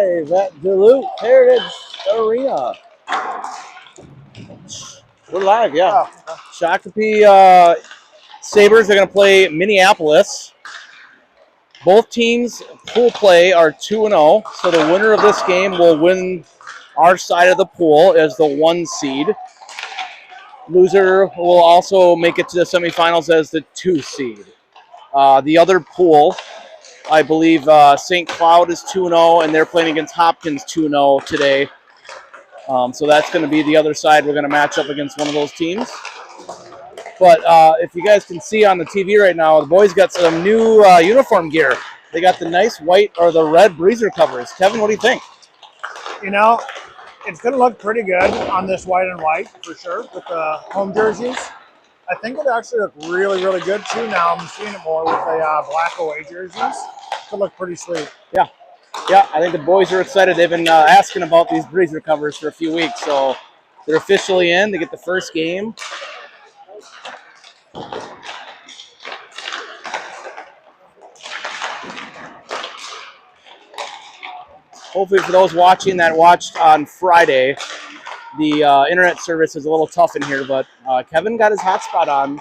live at Duluth Heritage Arena. We're live, yeah. Shakopee Sabres are going to play Minneapolis. Both teams' pool play are 2-0, so the winner of this game will win our side of the pool as the 1 seed. Loser will also make it to the semifinals as the 2 seed. The other pool, I believe St. Cloud is 2-0, and they're playing against Hopkins 2-0 today. So that's going to be the other side. We're going to match up against one of those teams. But if you guys can see on the TV right now, the boys got some new uniform gear. They got the nice white or the red breezer covers. Kevin, what do you think? You know, it's going to look pretty good on this white and white for sure with the home jerseys. I think it actually look really, really good too. Now I'm seeing it more with the black away jerseys. It could look pretty sweet. Yeah, I think the boys are excited. They've been asking about these breezer covers for a few weeks, so they're officially in. They get the first game. Hopefully for those watching that watched on Friday, the internet service is a little tough in here, but Kevin got his hotspot on.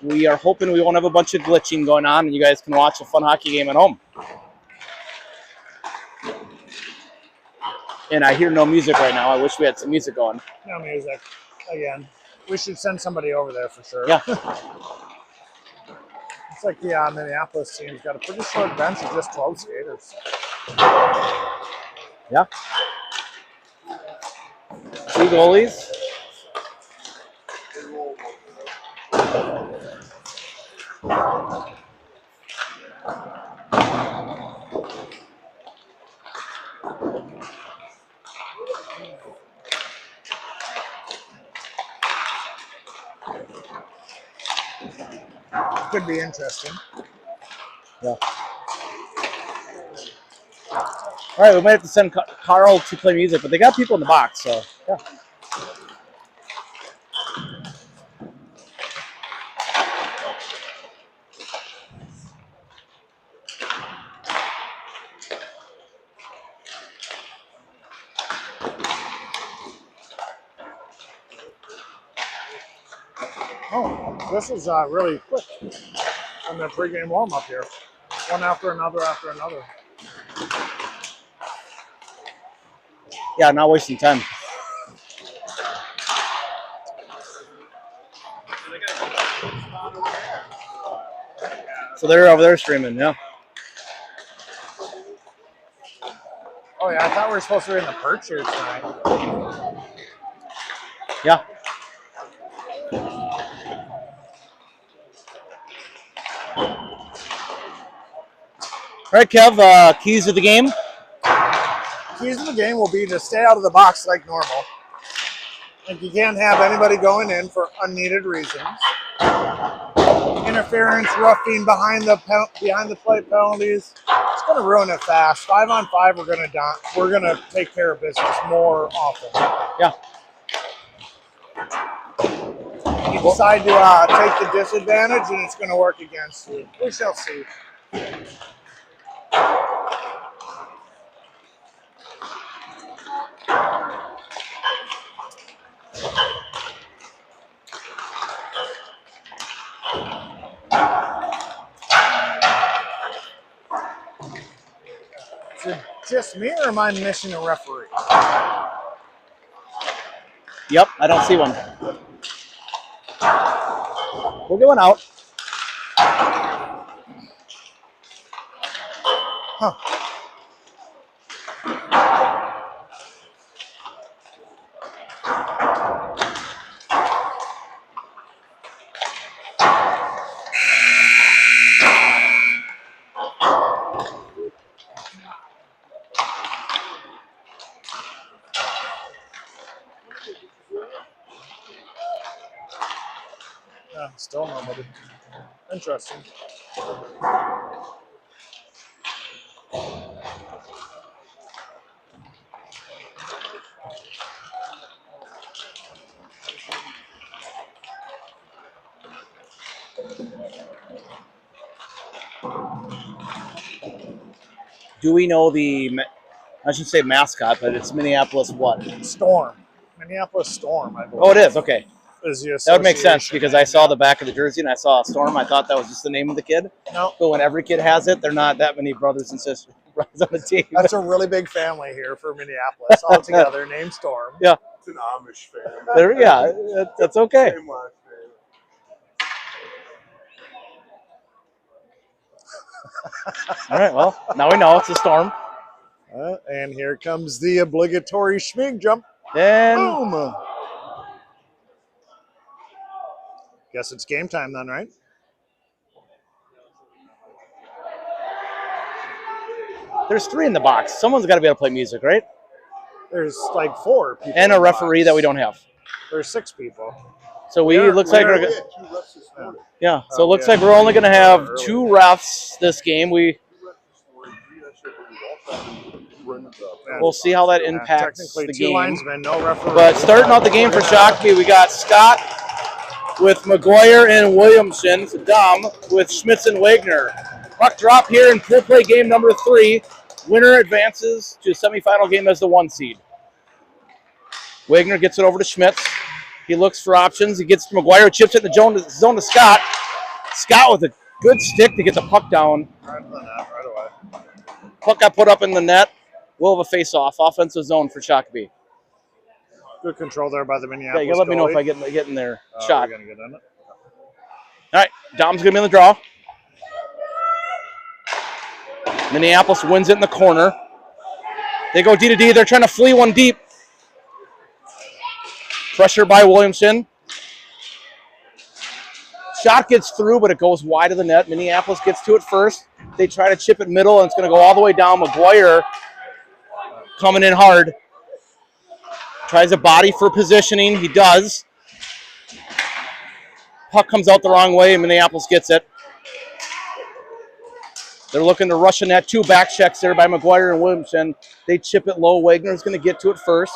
We are hoping we won't have a bunch of glitching going on and you guys can watch a fun hockey game at home. And I hear no music right now. I wish we had some music going. No music. Again, we should send somebody over there for sure. Yeah. It's like the Minneapolis team's got a pretty short bench of just 12 skaters. Yeah. 2 goalies. Could be interesting. Yeah. All right, we might have to send Carl to play music, but they got people in the box, so yeah. Oh, this is really quick on the pregame warm-up here. One after another after another. Yeah, not wasting time. So they're over there streaming, yeah. Oh yeah, I thought we were supposed to be in the perch here tonight. Yeah. All right, Kev, keys to the game? Keys to the game will be to stay out of the box like normal. Like you can't have anybody going in for unneeded reasons. Interference, roughing, behind the play penalties. It's going to ruin it fast. 5-on-5, we're gonna take care of business more often. Yeah. You decide to take the disadvantage, and it's going to work against you. We shall see. Is it just me, or am I missing a referee? Yep, I don't see one. We'll get one out. Huh. Yeah, still nobody. Interesting. Do we know the I should say mascot, but it's Minneapolis what? Storm. Minneapolis Storm, I believe. Oh, it is. Okay. Is the That would make sense association because name. I saw the back of the jersey and I saw a Storm. I thought that was just the name of the kid. No, But when every kid has it, they're not that many brothers and sisters on the team. that's a really big family here for Minneapolis all together, named Storm. Yeah. It's an Amish family. There, yeah, that's okay. Same last name. All right, well, now we know it's a Storm. And here comes the obligatory Schmig jump. And Boom! Guess it's game time then, right? there's 3 in the box. Someone's got to be able to play music, right? There's like 4 people. And in a the referee box. that we don't have. There's 6 people. So we Yeah, looks like we're- we're We had 2 refs this morning. yeah. So Oh, it looks yeah. like we're only going to have Early. 2 refs this game. 2 refs this morning. 3 that shit was all time. Running up. We'll see how that Yeah, impacts technically the 2 game. linesmen, no referee. But starting out the game for Shakopee, we got Scott with McGuire and Williamson, Dom with Schmitz and Wagner. Puck drop here in pool play game number 3. Winner advances to semifinal game as the 1 seed. Wagner gets it over to Schmitz. He looks for options. He gets to McGuire, chips it in the zone to Scott. Scott with a good stick to get the puck down. Right away. Puck got put up in the net. We'll have a face-off, offensive zone for Shakopee. Good control there by the Yeah, Minneapolis. you gotta let me know if goalie. I get in there. Shot. We're gonna get in it. All right, Dom's gonna be in the draw. Minneapolis wins it in the corner. They go D to D. They're trying to flee one deep. Pressure by Williamson. Shot gets through, but it goes wide of the net. Minneapolis gets to it first. They try to chip it middle, and it's going to go all the way down. McGuire coming in hard. Tries a body for positioning. He does. Puck comes out the wrong way, and Minneapolis gets it. They're looking to rush in that 2 back checks there by McGuire and Williamson. They chip it low. Wagner's going to get to it first.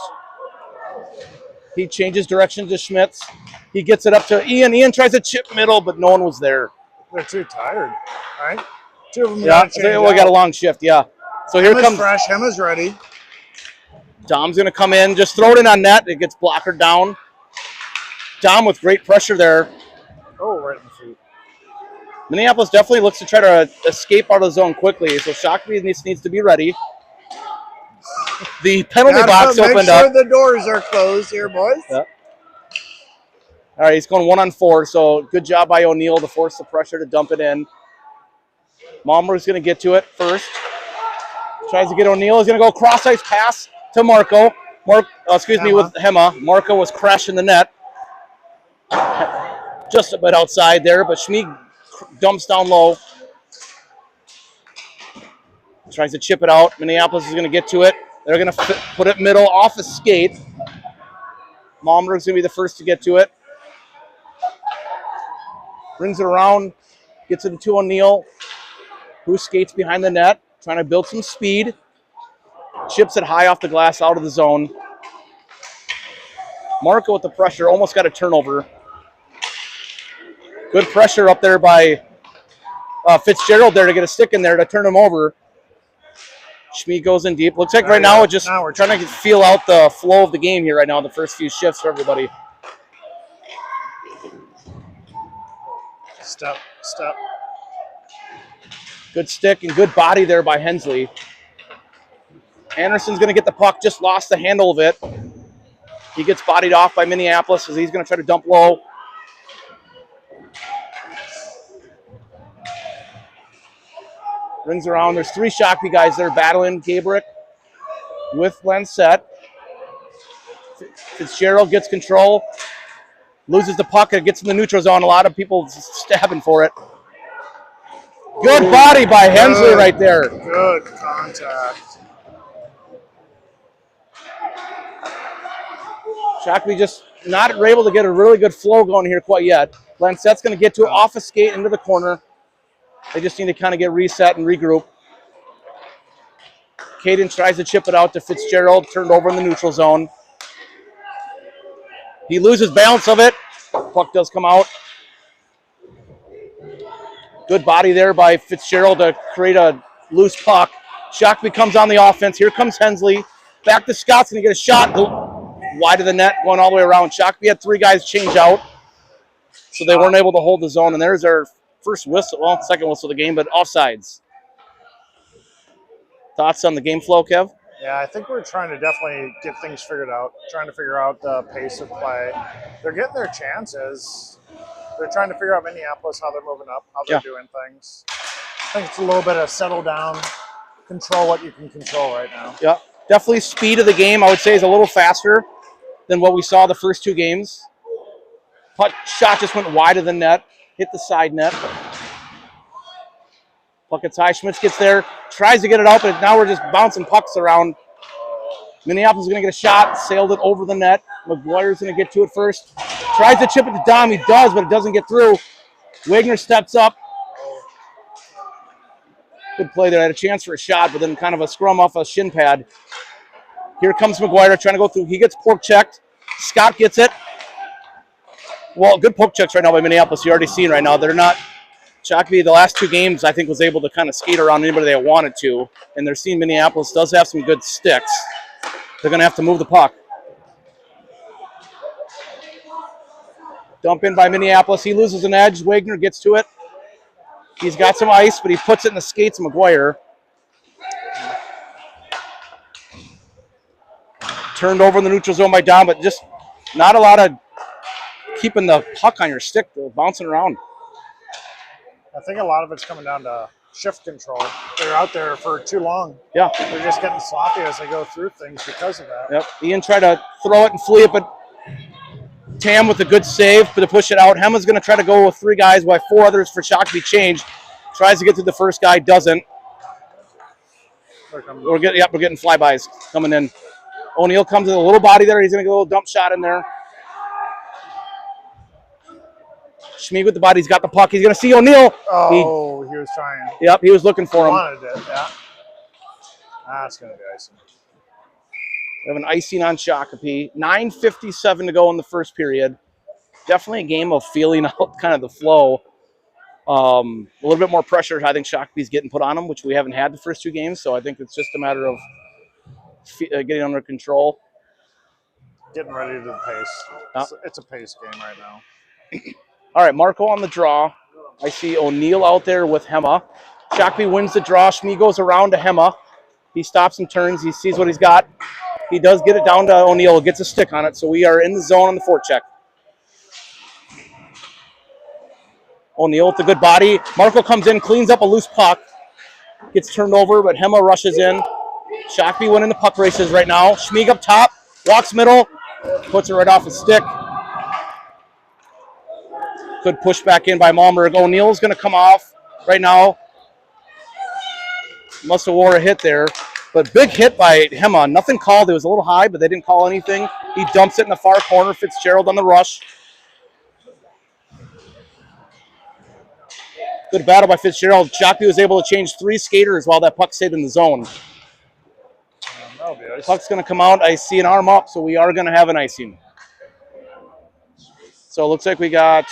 He changes direction to Schmitz. He gets it up to Ian. Ian tries to chip middle, but no one was there. They're too tired, right? 2 of them Yeah, gotta so change we got a out. long shift, yeah. So here Hemma's comes fresh. Hemma's ready. Dom's going to come in. Just throw it in on net. It gets blockered down. Dom with great pressure there. Oh, right in the feet. Minneapolis definitely looks to try to escape out of the zone quickly, so Shakopee needs to be ready. The penalty box Make opened sure up. the doors are closed here, boys. Yeah. All right, he's going 1-on-4, so good job by O'Neill to force the pressure to dump it in. Malmberg's going to get to it first. Tries to get O'Neill. He's going to go cross-ice pass to Marco. With Hema. Marco was crashing the net. Just a bit outside there, but Schmig dumps down low. Tries to chip it out. Minneapolis is going to get to it. They're going to put it middle off a skate. Malmberg's going to be the first to get to it. Brings it around. Gets it to O'Neill, who skates behind the net, trying to build some speed. Chips it high off the glass out of the zone. Marco with the pressure, almost got a turnover. Good pressure up there by Fitzgerald there to get a stick in there to turn him over. Schmid goes in deep. Looks like right now we're just trying to feel out the flow of the game here right now, the first few shifts for everybody. Step. Good stick and good body there by Hensley. Anderson's going to get the puck, just lost the handle of it. He gets bodied off by Minneapolis as he's going to try to dump low. Rings around. There's 3 Shakopee guys there battling Gabrick with Lancette. Fitzgerald gets control. Loses the puck and gets in the neutral zone. A lot of people stabbing for it. Good body by Hensley right there. Good contact. Shakopee just not able to get a really good flow going here quite yet. Lancette's going to get to it off a skate into the corner. They just need to kind of get reset and regroup. Caden tries to chip it out to Fitzgerald, turned over in the neutral zone. He loses balance of it. Puck does come out. Good body there by Fitzgerald to create a loose puck. Shakopee comes on the offense. Here comes Hensley. Back to Scott's going to get a shot wide of the net, going all the way around. Shakopee had 3 guys change out, so they weren't able to hold the zone. And there's our first whistle, well, second whistle of the game, but offsides. Thoughts on the game flow, Kev? Yeah, I think we're trying to definitely get things figured out, trying to figure out the pace of play. They're getting their chances. They're trying to figure out Minneapolis, how they're moving up, how they're doing things. I think it's a little bit of settle down, control what you can control right now. Yeah, definitely speed of the game, I would say, is a little faster than what we saw the first 2 games. Puck shot just went wide of the net, hit the side net. Puck gets high. Schmitz gets there, tries to get it out, but now we're just bouncing pucks around. Minneapolis is going to get a shot, sailed it over the net. McGuire's going to get to it first. Tries to chip it to Dom. He does, but it doesn't get through. Wagner steps up. Good play there. Had a chance for a shot, but then kind of a scrum off a shin pad. Here comes McGuire trying to go through. He gets poke checked. Scott gets it. Well, good poke checks right now by Minneapolis. You're already seeing right now. They're not. Shakopee, the last 2 games, I think, was able to kind of skate around anybody they wanted to. And they're seeing Minneapolis does have some good sticks. They're going to have to move the puck. Dump in by Minneapolis. He loses an edge. Wagner gets to it. He's got some ice, but he puts it in the skates of McGuire. Turned over in the neutral zone by Dom, but just not a lot of keeping the puck on your stick, bouncing around. I think a lot of it's coming down to shift control. They're out there for too long. Yeah. They're just getting sloppy as they go through things because of that. Yep. Ian tried to throw it and flee it, but Tam with a good save to push it out. Hemma's going to try to go with 3 guys while 4 others for Shakopee changed. Tries to get to the first guy, doesn't. We're getting flybys coming in. O'Neill comes with a little body there. He's going to get a little dump shot in there. Schmieg with the body. He's got the puck. He's going to see O'Neill. Oh, he was trying. Yep, he was looking for him. Wanted it, yeah. That's going to be icing. We have an icing on Shakopee. 9:57 to go in the first period. Definitely a game of feeling out kind of the flow. A little bit more pressure I think Shakopee's getting put on them, which we haven't had the first 2 games. So I think it's just a matter of getting under control. Getting ready to the pace. It's a pace game right now. All right, Marco on the draw. I see O'Neill out there with Hemma. Shakopee wins the draw. Schmee goes around to Hemma. He stops and turns. He sees what he's got. He does get it down to O'Neill. Gets a stick on it. So we are in the zone on the forecheck. O'Neill with the good body. Marco comes in, cleans up a loose puck. Gets turned over, but Hemma rushes in. Shakopee winning the puck races right now. Schmeeg up top. Walks middle. Puts it right off his stick. Good push back in by Malmberg. O'Neill's going to come off right now. Must have wore a hit there. But big hit by Hemma. Nothing called. It was a little high, but they didn't call anything. He dumps it in the far corner. Fitzgerald on the rush. Good battle by Fitzgerald. Shakopee was able to change 3 skaters while that puck stayed in the zone. Puck's going to come out. I see an arm up, so we are going to have an icing. So it looks like we got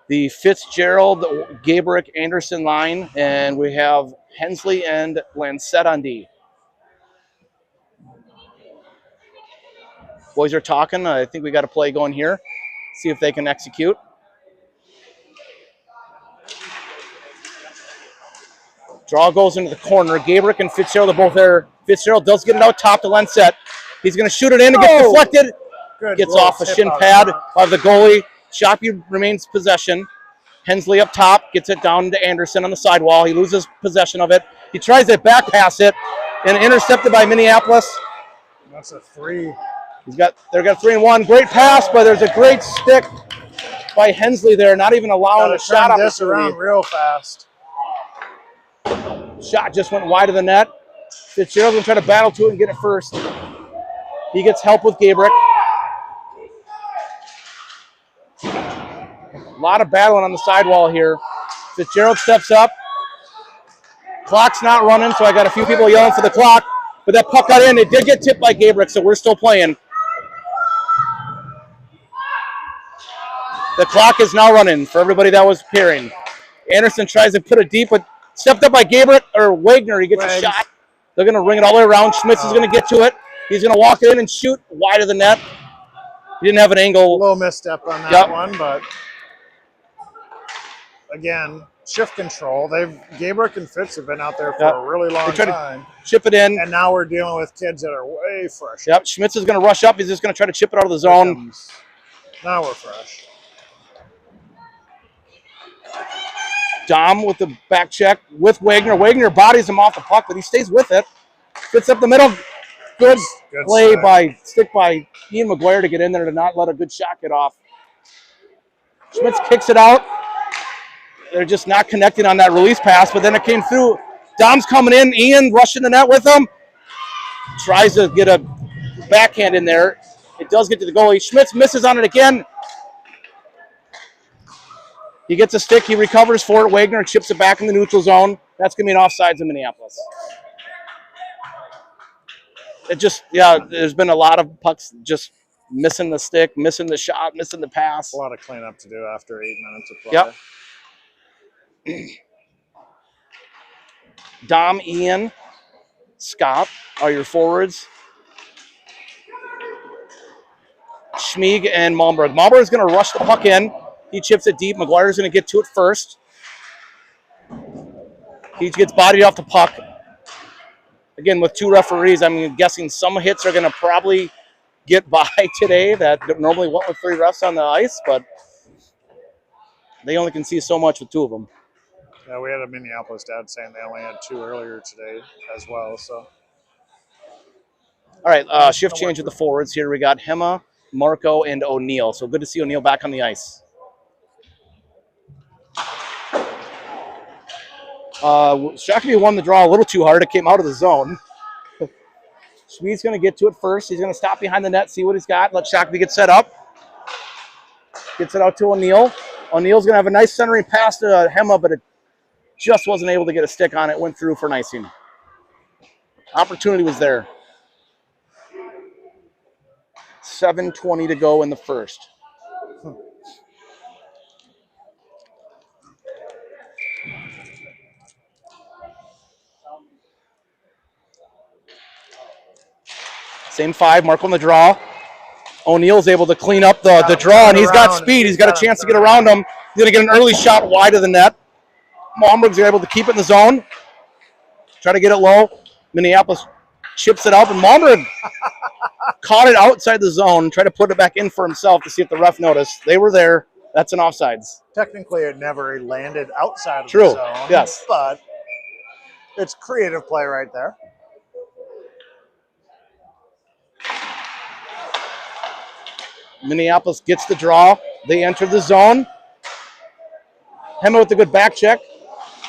the Fitzgerald, Gabrick, Anderson line, and we have Hensley and Lancette on D. Boys are talking. I think we got a play going here. See if they can execute. Draw goes into the corner. Gabrick and Fitzgerald are both there. Fitzgerald does get it out top to Lancette. He's going to shoot it in. It gets deflected. Gets off a shin pad of the goalie. Shakopee remains possession. Hensley up top. Gets it down to Anderson on the sidewall. He loses possession of it. He tries to back pass it. And intercepted by Minneapolis. That's a 3. They've got 3-1. Great pass, but there's a great stick by Hensley there. Not even allowing a shot opportunity. This around real fast. Shot just went wide of the net. Fitzgerald's going to try to battle to it and get it first. He gets help with Gabrick. A lot of battling on the sidewall here. Fitzgerald steps up. Clock's not running, so I got a few people yelling for the clock. But that puck got in. It did get tipped by Gabrick, so we're still playing. The clock is now running for everybody that was peering. Anderson tries to put it deep, but stepped up by Gabrick or Wagner. He gets a shot. They're going to ring it all the way around. Schmitz is going to get to it. He's going to walk in and shoot wide of the net. He didn't have an angle. A little misstep on that one, but again, shift control. Gabrick and Fitz have been out there for a really long time. Chip it in. And now we're dealing with kids that are way fresh. Yep, Schmitz is going to rush up. He's just going to try to chip it out of the zone. Now we're fresh. Dom with the back check with Wagner. Wagner bodies him off the puck, but he stays with it. Fits up the middle. Good play by Ian McGuire to get in there to not let a good shot get off. Schmitz kicks it out. They're just not connecting on that release pass, but then it came through. Dom's coming in. Ian rushing the net with him. Tries to get a backhand in there. It does get to the goalie. Schmitz misses on it again. He gets a stick. He recovers for it. Wagner chips it back in the neutral zone. That's going to be an offsides in Minneapolis. There's been a lot of pucks just missing the stick, missing the shot, missing the pass. A lot of cleanup to do after 8 minutes of play. Yep. Dom, Ian, Scott are your forwards. Schmieg and Malmberg. Malmberg is going to rush the puck in. He chips it deep. McGuire's going to get to it first. He gets bodied off the puck. Again, with 2 referees, I'm guessing some hits are going to probably get by today that normally went with 3 refs on the ice, but they only can see so much with 2 of them. Yeah, we had a Minneapolis dad saying they only had 2 earlier today as well. So, all right, shift change with the forwards here. We got Hema, Marco, and O'Neill. So good to see O'Neill back on the ice. Shakopee won the draw a little too hard. It came out of the zone. Schmid's going to get to it first. He's going to stop behind the net, see what he's got. Let Shakopee get set up. Gets it out to O'Neill. O'Neill's going to have a nice centering pass to Hema, but it just wasn't able to get a stick on it. Went through for an icing. Opportunity was there. 7:20 to go in the first. Same 5, Mark on the draw. O'Neill's able to clean up the draw, and he's got speed. He's got a chance to get around him. He's going to get an early shot wide of the net. Malmberg's able to keep it in the zone. Try to get it low. Minneapolis chips it up, and Malmberg caught it outside the zone, tried to put it back in for himself to see if the ref noticed. They were there. That's an offsides. Technically, it never landed outside of the True. zone. Yes. But it's creative play right there. Minneapolis gets the draw. They enter the zone. Hema with a good back check.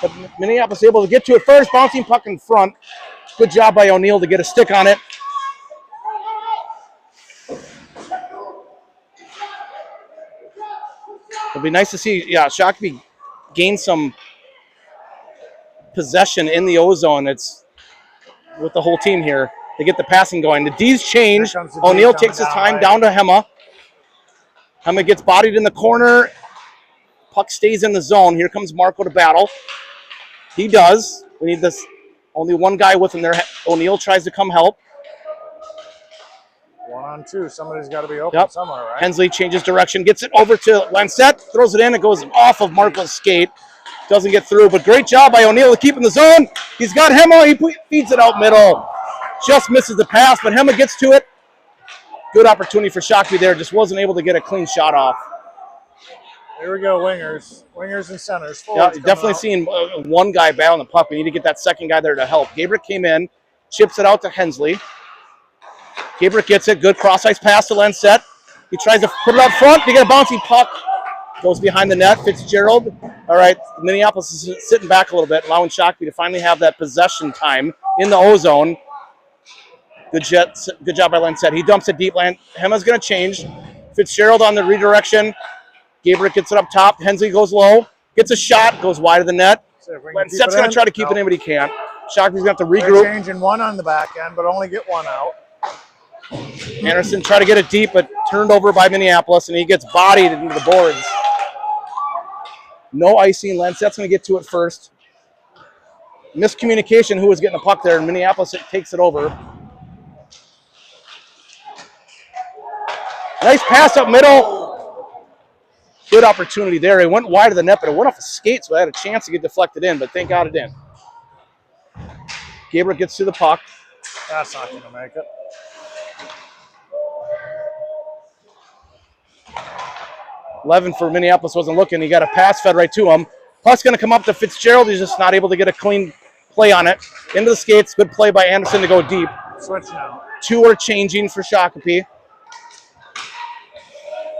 But Minneapolis able to get to it first. Bouncing puck in front. Good job by O'Neill to get a stick on it. It'll be nice to see, Shakopee gain some possession in the O-zone. It's with the whole team here. They get the passing going. The D's change. O'Neill takes his time down to Hema. Hema gets bodied in the corner. Puck stays in the zone. Here comes Marco to battle. He does. We need this. Only one guy with him there. O'Neill tries to come help. 1-on-2. Somebody's got to be open somewhere, right? Hensley changes direction. Gets it over to Lancette. Throws it in. It goes off of Marco's skate. Doesn't get through. But great job by O'Neill to keep in the zone. He's got Hema. He feeds it out middle. Just misses the pass, but Hema gets to it. Good opportunity for Shakopee there. Just wasn't able to get a clean shot off. Here we go, wingers. Wingers and centers. Yeah, definitely seeing one guy battling the puck. We need to get that second guy there to help. Gabrick came in, chips it out to Hensley. Gabrick gets it. Good cross-ice pass to Lancette. He tries to put it out front to get a bouncing puck. Goes behind the net. Fitzgerald. All right, Minneapolis is sitting back a little bit, allowing Shakopee to finally have that possession time in the O-zone. Good job by Lancette. He dumps it deep. Hema's going to change. Fitzgerald on the redirection. Gabrick gets it up top. Hensley goes low. Gets a shot. Goes wide of the net. Lancette's going to try to keep it in, but he can't. Shakopee's going to have to regroup. They're changing 1 on the back end, but only get 1 out. Anderson tried to get it deep, but turned over by Minneapolis, and he gets bodied into the boards. No icing. Lancette's going to get to it first. miscommunication who was getting the puck there, and Minneapolis takes it over. Nice pass up middle. Good opportunity there. It went wide of the net, but it went off a skate, so I had a chance to get deflected in, but thank God it didn't. Gabriel gets to the puck. That's not going to make it. Levin for Minneapolis wasn't looking. He got a pass fed right to him. Puck's going to come up to Fitzgerald. He's just not able to get a clean play on it. Into the skates. Good play by Anderson to go deep. Switch now. 2 are changing for Shakopee.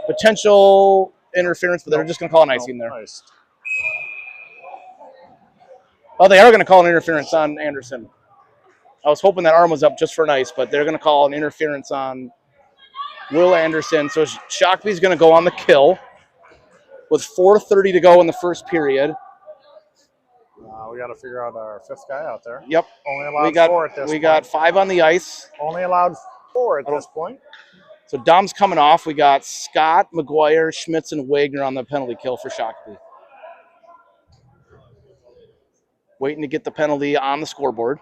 Potential interference, but they're just going to call an icing there. Nice. Oh, they are going to call an interference on Anderson. I was hoping that arm was up just for nice, but they're going to call an interference on Will Anderson. So Shakopee's going to go on the kill with 4:30 to go in the first period. We got to figure out our 5th guy out there. Yep. Only allowed 4 at this point. We got 5 on the ice. Only allowed 4 at this point. So Dom's coming off. We got Scott, McGuire, Schmitz, and Wagner on the penalty kill for Shakopee. Waiting to get the penalty on the scoreboard.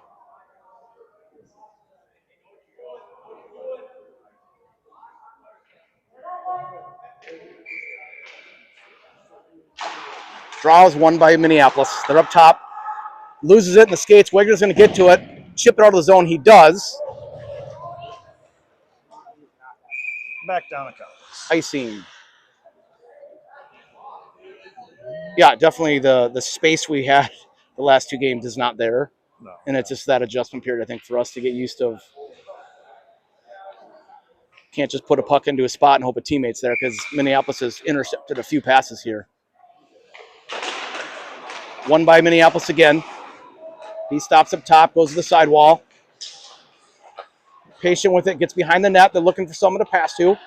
Draw is won by Minneapolis. They're up top. Loses it in the skates. Wagner's going to get to it. Chip it out of the zone. He does. Back down a couple. Icing. Yeah, definitely the space we had the last 2 games is not there. No. And it's just that adjustment period, I think, for us to get used to. Can't just put a puck into a spot and hope a teammate's there, because Minneapolis has intercepted a few passes here. Won by Minneapolis again. He stops up top, goes to the sidewall. Patient with it, gets behind the net. They're looking for someone to pass to.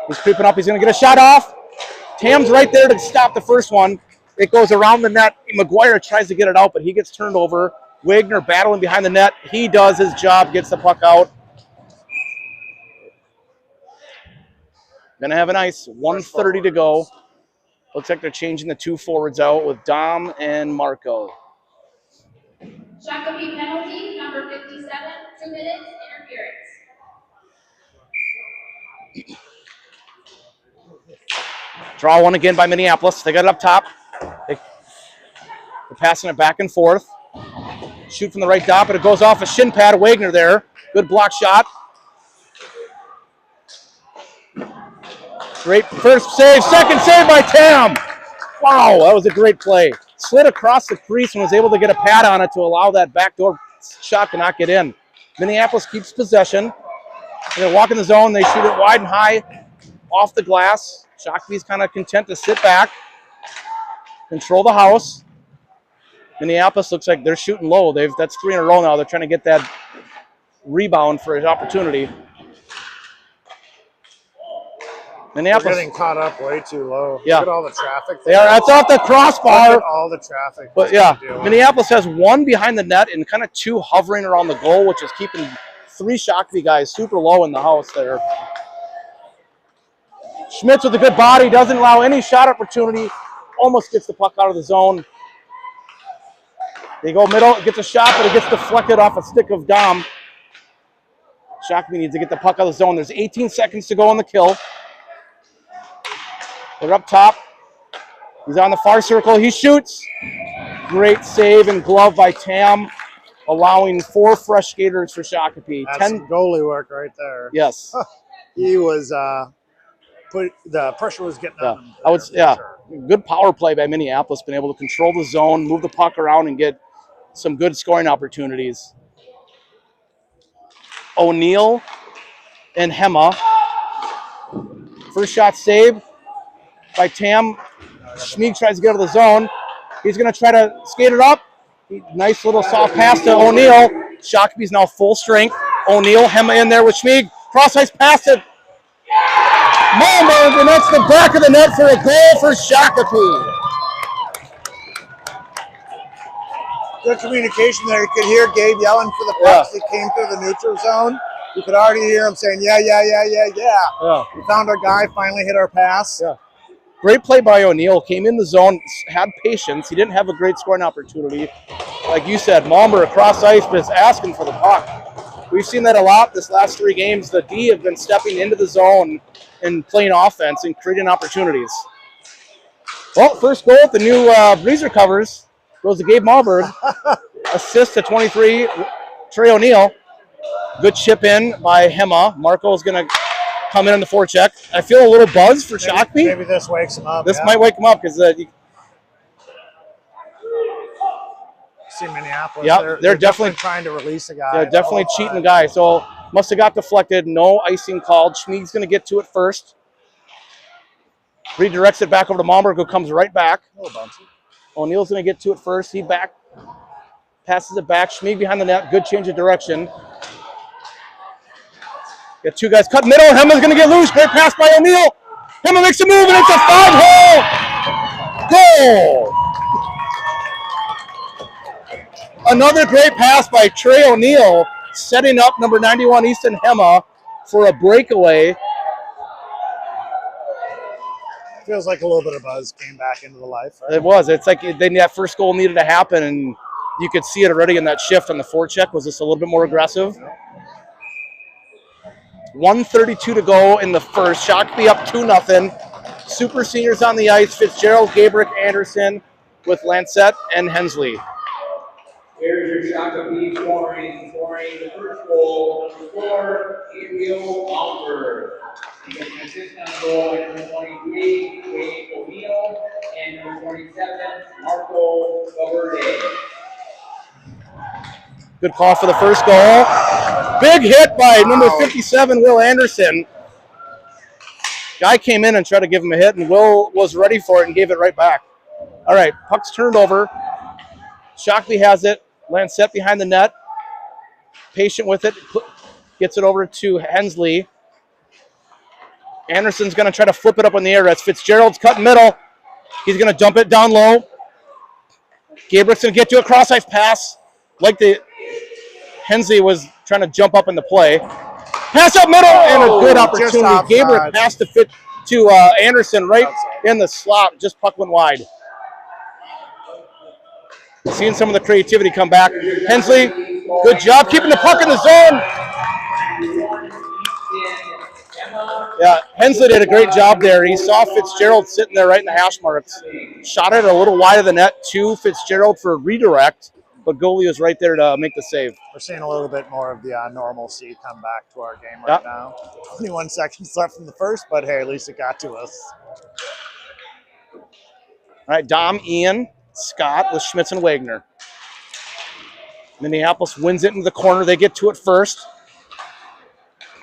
He's creeping up. He's going to get a shot off. Tam's right there to stop the first one. It goes around the net. McGuire tries to get it out, but he gets turned over. Wagner battling behind the net. He does his job, gets the puck out. Going to have an ice. 1:30 to go. Looks like they're changing the 2 forwards out with Dom and Marco. Shakopee penalty, number 57, 2 minutes, interference. Draw one again by Minneapolis. They got it up top. They're passing it back and forth. Shoot from the right dot, but it goes off a shin pad. Wagner there. Good block shot. Great first save. Second save by Tam. Wow, that was a great play. Slid across the crease and was able to get a pad on it to allow that backdoor shot to not get in. Minneapolis keeps possession. They walk in the zone. They shoot it wide and high off the glass. Shakopee's kind of content to sit back, control the house. Minneapolis looks like they're shooting low. That's 3 in a row now. They're trying to get that rebound for his opportunity. Minneapolis. They're getting caught up way too low. Yeah. Look at all the traffic. They are. That's off the crossbar. Look at all the traffic. But yeah, Minneapolis has 1 behind the net and kind of 2 hovering around the goal, which is keeping 3 Shakopee guys super low in the house there. Schmitz with a good body, doesn't allow any shot opportunity, almost gets the puck out of the zone. They go middle, gets a shot, but it gets deflected off a stick of Dom. Shakopee needs to get the puck out of the zone. There's 18 seconds to go on the kill. They're up top. He's on the far circle. He shoots. Great save and glove by Tam, allowing 4 fresh skaters for Shakopee. That's some goalie work right there. Yes. He was the pressure was getting on him. Sure. Good power play by Minneapolis, been able to control the zone, move the puck around, and get some good scoring opportunities. O'Neill and Hema. First shot saved by Tam. Schmieg tries to get out of the zone. He's going to try to skate it up. Nice little soft pass to O'Neill. Shakopee's now full strength. O'Neill, Hema in there with Schmieg. Cross ice pass it. Malmberg, and that's the back of the net for a goal for Shakopee. Good communication there. You could hear Gabe yelling for the pucks that came through the neutral zone. You could already hear him saying, yeah. We found our guy, finally hit our pass. Yeah. Great play by O'Neill. Came in the zone, had patience. He didn't have a great scoring opportunity. Like you said, Malmer across ice, but is asking for the puck. We've seen that a lot this last 3 games. The D have been stepping into the zone and playing offense and creating opportunities. Well, first goal at the new Breezer covers goes to Gabe Malberg. Assist to 23, Trey O'Neill. Good chip in by Hema. Marco's going to come in on the forecheck. I feel a little buzz for Shakopee. Maybe this wakes him up. This might wake him up because see Minneapolis. Yeah, they're definitely trying to release a guy. They're definitely cheating the guy. So must have got deflected. No icing called. Schmieg's going to get to it first. Redirects it back over to Malmberg, who comes right back. O'Neill's going to get to it first. He passes it back. Schmieg behind the net. Good change of direction. Got 2 guys cut middle. Hema's going to get loose. Great pass by O'Neill. Hema makes a move, and it's a 5-hole goal. Another great pass by Trey O'Neill, setting up number 91 Easton Hema for a breakaway. Feels like a little bit of buzz came back into the life. Right? It was. It's like that first goal needed to happen, and you could see it already in that shift on the forecheck. Was just a little bit more aggressive. 1:32 to go in the first. Shakopee up 2-0. Super seniors on the ice. Fitzgerald, Gabrick, Anderson with Lancette and Hensley. Here's your Shakopee scoring the first goal, number 4, Gabriel Malberg. You can assist on the goal by number 23, Wade O'Neill, and number 27, Marco Valverde. Good call for the first goal. Big hit by number 57, Will Anderson. Guy came in and tried to give him a hit, and Will was ready for it and gave it right back. All right, puck's turned over. Shakopee has it. Lancette behind the net. Patient with it. Gets it over to Hensley. Anderson's going to try to flip it up in the air. That's Fitzgerald's cut middle. He's going to dump it down low. Gabrick's going to get to a cross-ice pass. Hensley was trying to jump up in the play. Pass up middle and a good opportunity. Gabrick passed to Anderson right in the slot. Just puck went wide. Seeing some of the creativity come back. Hensley, good job keeping the puck in the zone. Yeah, Hensley did a great job there. He saw Fitzgerald sitting there right in the hash marks. Shot it a little wide of the net to Fitzgerald for a redirect, but goalie was right there to make the save. We're seeing a little bit more of the normalcy come back to our game right now. 21 seconds left in the first, but hey, at least it got to us. All right, Dom, Ian, Scott with Schmitz and Wagner. Minneapolis wins it into the corner. They get to it first.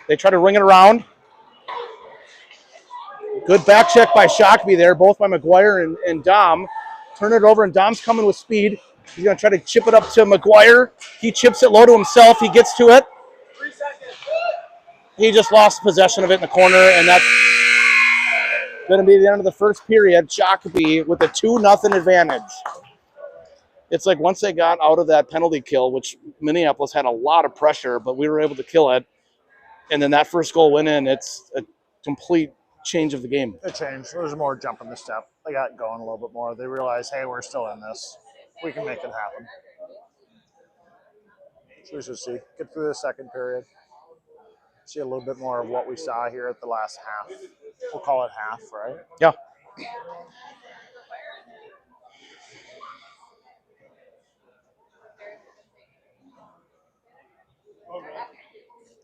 They try to ring it around. Good back check by Shakopee there, both by McGuire and Dom. Turn it over, and Dom's coming with speed. He's going to try to chip it up to McGuire. He chips it low to himself. He gets to it. 3 seconds. He just lost possession of it in the corner, and that's going to be the end of the first period. Shakopee with a 2-0 advantage. It's like once they got out of that penalty kill, which Minneapolis had a lot of pressure, but we were able to kill it, and then that first goal went in, it's a complete change of the game. It changed. There was more jump in the step. They got going a little bit more. They realized, hey, we're still in this. We can make it happen. So we should see. Get through the second period. See a little bit more of what we saw here at the last half. We'll call it half, right? Yeah.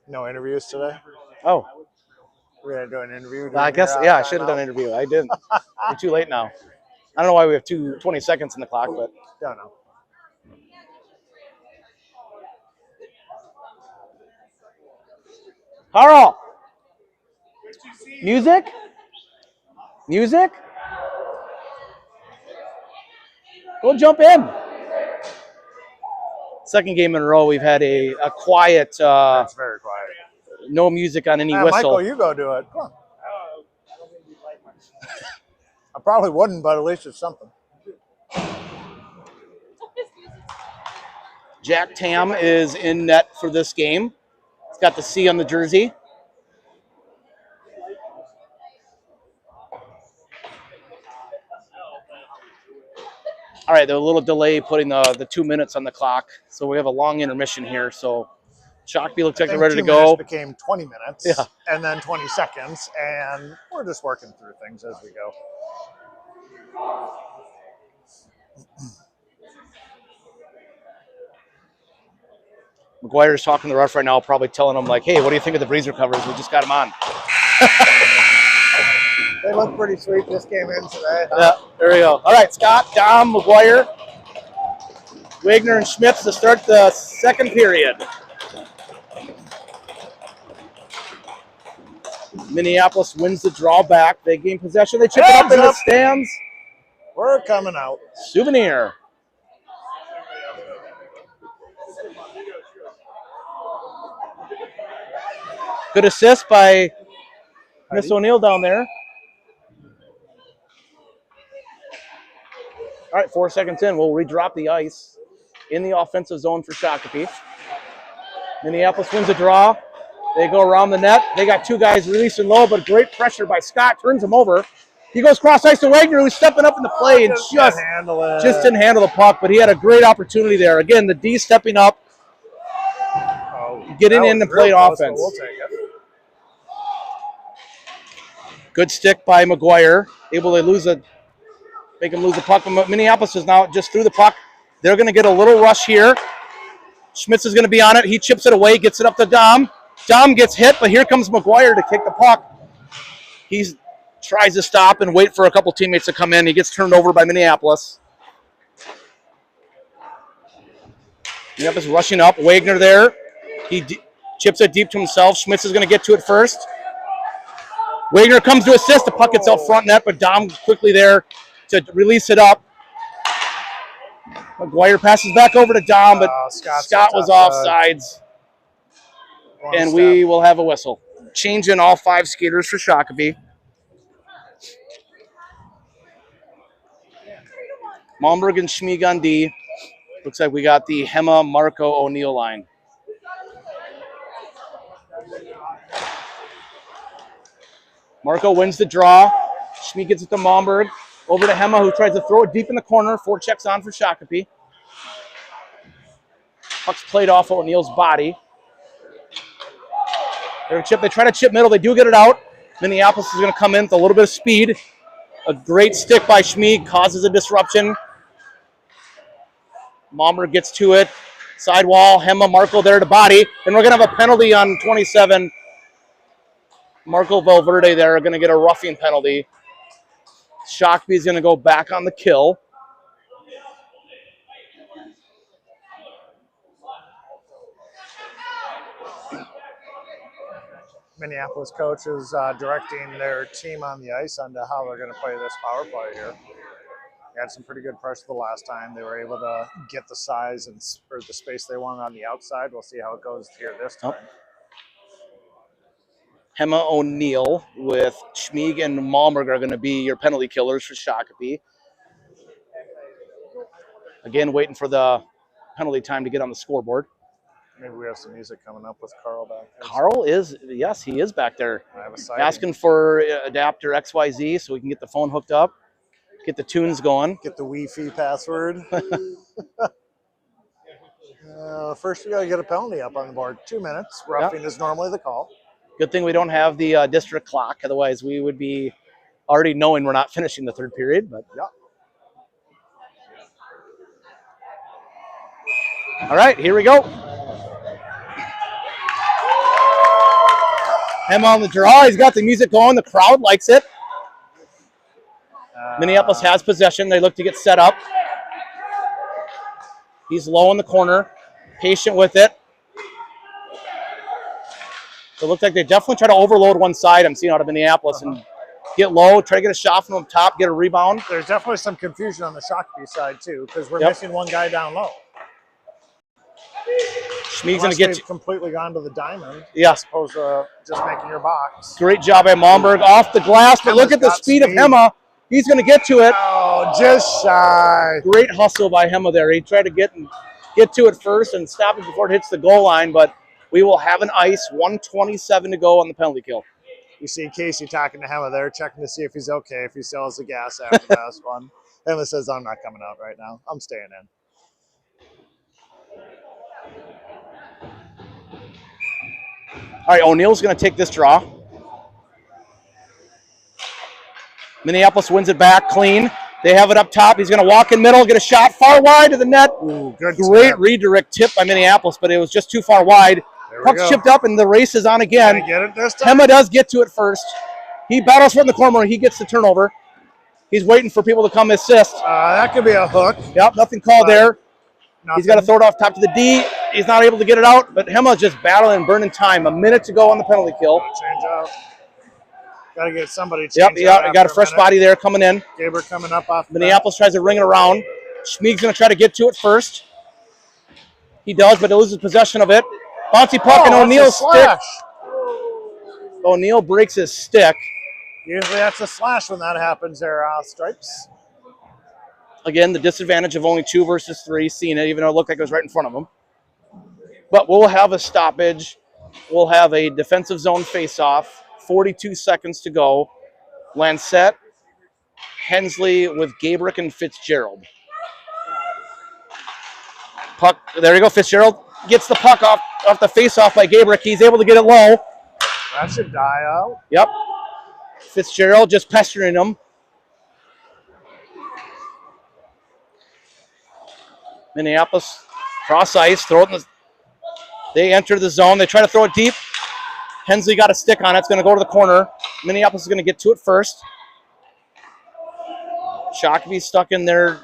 No interviews today? Oh. We're going to do an interview? I guess, yeah, I should have done an interview. I didn't. We're too late now. I don't know why we have 20 seconds in the clock, but. Don't know. Carl! Music? Music? Go jump in. Second game in a row, we've had a quiet. That's very quiet. No music on any whistle. Michael, you go do it. Come on. I probably wouldn't, but at least it's something. Jack Tam is in net for this game. He's got the C on the jersey. All right, there's a little delay putting the 2 minutes on the clock, so we have a long intermission here. So Shakopee looks like they're ready to 2 go. minutes became 20 minutes, Yeah. and then 20 seconds, and we're just working through things as we go. McGuire's talking to the ref right now, probably telling him, like, hey, what do you think of the breeze recovers? We just got him on. They look pretty sweet. Just came in today. Yeah, there we go. All right, Scott, Dom, McGuire, Wagner, and Schmitz to start the second period. Minneapolis wins the draw back. They gain possession. They chip it up in the stands. We're coming out. Souvenir. Good assist by Miss O'Neill down there. All right, 4 seconds in. We'll redrop the ice in the offensive zone for Shakopee. Minneapolis wins the draw. They go around the net. They got two guys releasing low, but great pressure by Scott. Turns him over. He goes cross ice to Wagner, who's stepping up in the play and just didn't handle the puck, but he had a great opportunity there. Again, the D stepping up, getting in and playing offense. We'll take it. Good stick by McGuire, able to make him lose the puck. Minneapolis is now just through the puck. They're going to get a little rush here. Schmitz is going to be on it. He chips it away, gets it up to Dom. Dom gets hit, but here comes McGuire to kick the puck. He tries to stop and wait for a couple teammates to come in. He gets turned over by Minneapolis. Minneapolis rushing up. Wagner there. He chips it deep to himself. Schmitz is going to get to it first. Wagner comes to assist. The puck gets out front net, but Dom quickly there to release it up. McGuire passes back over to Dom, but Scott was offsides. And we will have a whistle. Change in all 5 skaters for Shakopee. Malmberg and Schmieg on D. Looks like we got the Hema, Marco, O'Neill line. Marco wins the draw. Schmieg gets it to Malmberg. Over to Hema, who tries to throw it deep in the corner. 4 checks on for Shakopee. Puck's played off O'Neill's body. They try to chip middle. They do get it out. Minneapolis is going to come in with a little bit of speed. A great stick by Schmieg causes a disruption. Malmberg gets to it. Sidewall. Hema, Marco there to body. And we're going to have a penalty on 27. Marco Valverde there are going to get a roughing penalty. Shakopee is going to go back on the kill. Minneapolis coach is directing their team on the ice on to how they're going to play this power play here. They had some pretty good pressure the last time. They were able to get the size and or the space they wanted on the outside. We'll see how it goes here this time. Hema O'Neill with Schmieg and Malmberg are going to be your penalty killers for Shakopee. Again, waiting for the penalty time to get on the scoreboard. Maybe we have some music coming up with Carl back there. Carl is, yes, he is back there. Asking for adapter XYZ so we can get the phone hooked up, get the tunes going. Get the Wi-Fi password. First, we got to get a penalty up on the board. 2 minutes. Roughing is normally the call. Good thing we don't have the district clock. Otherwise, we would be already knowing we're not finishing the third period. But yeah. All right, here we go. Him on the draw. He's got the music going. The crowd likes it. Minneapolis has possession. They look to get set up. He's low in the corner. Patient with it. So it looks like they definitely try to overload one side. I'm seeing out of Minneapolis and get low, try to get a shot from up top, get a rebound. There's definitely some confusion on the Shakopee side too, because we're missing one guy down low. Schmieg's going to get completely gone to the diamond. Yeah. As opposed to just making your box. Great job by Malmberg off the glass, but look at the speed of Hema. He's going to get to it. Oh, just shy. Great hustle by Hema there. He tried to get to it first and stop it before it hits the goal line, but we will have an ice. 1:27 to go on the penalty kill. You see Casey talking to Hema there, checking to see if he's okay, if he still has the gas after the last one. Emma says, I'm not coming out right now. I'm staying in. All right, O'Neill's going to take this draw. Minneapolis wins it back clean. They have it up top. He's going to walk in middle, get a shot far wide to the net. Ooh, good Great tip. redirect tip by Minneapolis, but it was just too far wide. Puck's chipped up, and the race is on again. Can I get it this time? Hema does get to it first. He battles from the corner. He gets the turnover. He's waiting for people to come assist. That could be a hook. Yep, nothing called there. Nothing. He's got to throw it off top to the D. He's not able to get it out, but Hema's just battling and burning time. A minute to go on the penalty kill. Change out. Got to get somebody Yep, got a fresh body there coming in. Gaber coming up off. Minneapolis tries to ring it around. Schmieg's going to try to get to it first. He does, but he loses possession of it. Bouncy puck and O'Neill's stick. O'Neill breaks his stick. Usually that's a slash when that happens there, Stripes. Again, the disadvantage of only 2 versus 3, seeing it, even though it looked like it was right in front of him. But we'll have a stoppage. We'll have a defensive zone face-off. 42 seconds to go. Lancette, Hensley with Gabrick and Fitzgerald. Puck, there you go, Fitzgerald gets the puck off the face-off by Gabrick. He's able to get it low. That should die out. Yep. Fitzgerald just pestering him. Minneapolis cross ice, throw it in the. They enter the zone. They try to throw it deep. Hensley got a stick on it. It's going to go to the corner. Minneapolis is going to get to it first. Shakopee stuck in there.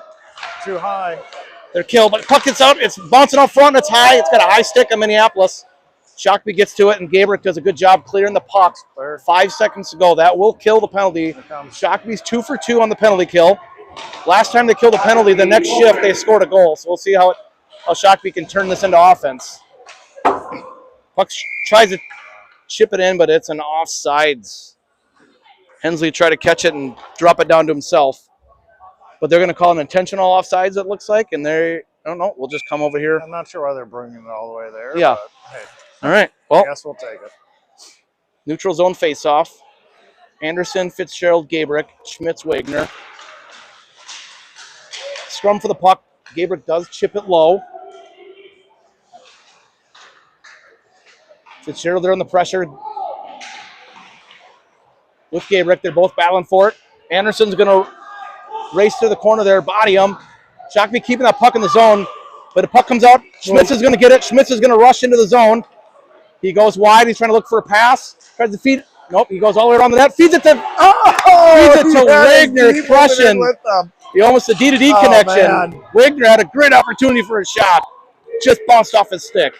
Too high. They're killed, but puck gets out. It's bouncing up front. It's high. It's got a high stick on Minneapolis. Shakopee gets to it, and Gabrick does a good job clearing the puck. 5 seconds to go. That will kill the penalty. Shakopee's 2 for 2 on the penalty kill. Last time they killed a penalty, the next shift they scored a goal. So we'll see how Shakopee can turn this into offense. Puck tries to chip it in, but it's an offsides. Hensley tried to catch it and drop it down to himself. But they're going to call an intentional offsides, it looks like, and I don't know. We'll just come over here. I'm not sure why they're bringing it all the way there. Yeah. But, hey, all right. Well, I guess we'll take it. Neutral zone face-off. Anderson, Fitzgerald, Gabrick, Schmitz, Wagner. Scrum for the puck. Gabrick does chip it low. Fitzgerald there under pressure with Gabrick. They're both battling for it. Anderson's going to race to the corner there, body him. Shakopee keeping that puck in the zone, but the puck comes out. Schmitz is going to get it. Schmitz is going to rush into the zone. He goes wide. He's trying to look for a pass. Tries to feed. Nope, he goes all the way around the net. Feeds it to Wagner, crushing. He almost a D-to-D connection. Man. Wagner had a great opportunity for a shot. Just bounced off his stick.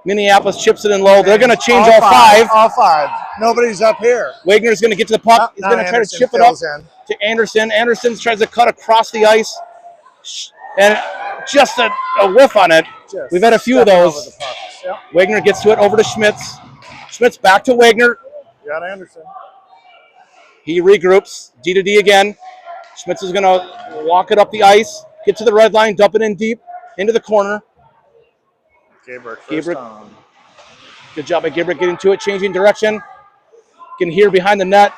Minneapolis chips it in low. They're going to change all five. All 5. Nobody's up here. Wagner's going to get to the puck. He's going to try to chip it up to Anderson. Anderson tries to cut across the ice. And just a whiff on it. We've had a few of those. Yep. Wagner gets to it over to Schmitz. Schmitz back to Wagner. Got Anderson. He regroups. D-to-D again. Schmitz is going to walk it up the ice. Get to the red line. Dump it in deep. Into the corner. Gabrick. Good job by Gabrick getting to it, changing direction. Can hear behind the net.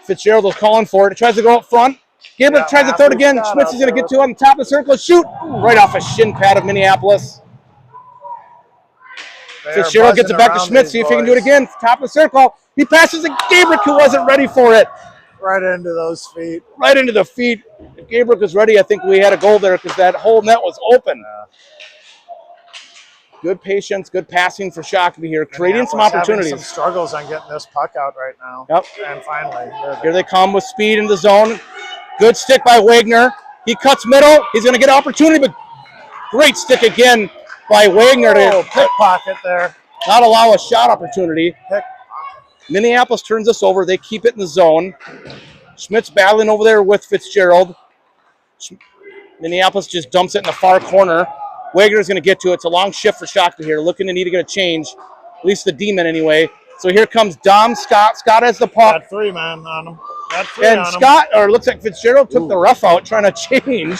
Fitzgerald was calling for it. It tries to go up front. Gabrick tries to throw it again. Schmitz is going to get to it on the top of the circle. Shoot! Right off a shin pad of Minneapolis. Fitzgerald gets it back to Schmitz. See if he can do it again. Top of the circle. He passes to Gabrick, who wasn't ready for it. Right into those feet. Right into the feet. If Gabrick was ready, I think we had a goal there because that whole net was open. Good patience, good passing for Shakopee here, creating some opportunities. Some struggles on getting this puck out right now. Yep. And finally, here they come with speed in the zone. Good stick by Wagner. He cuts middle. He's going to get an opportunity, but great stick again by Wagner to pickpocket there. Not allow a shot opportunity. Minneapolis turns us over. They keep it in the zone. Schmitz battling over there with Fitzgerald. Minneapolis just dumps it in the far corner. Wagner's going to get to it. It's a long shift for Shakopee here, looking to need to get a change, at least the D-men anyway. So here comes Dom Scott. Scott has the puck. Got 3 man on him. And Scott, or looks like Fitzgerald took the rough out trying to change.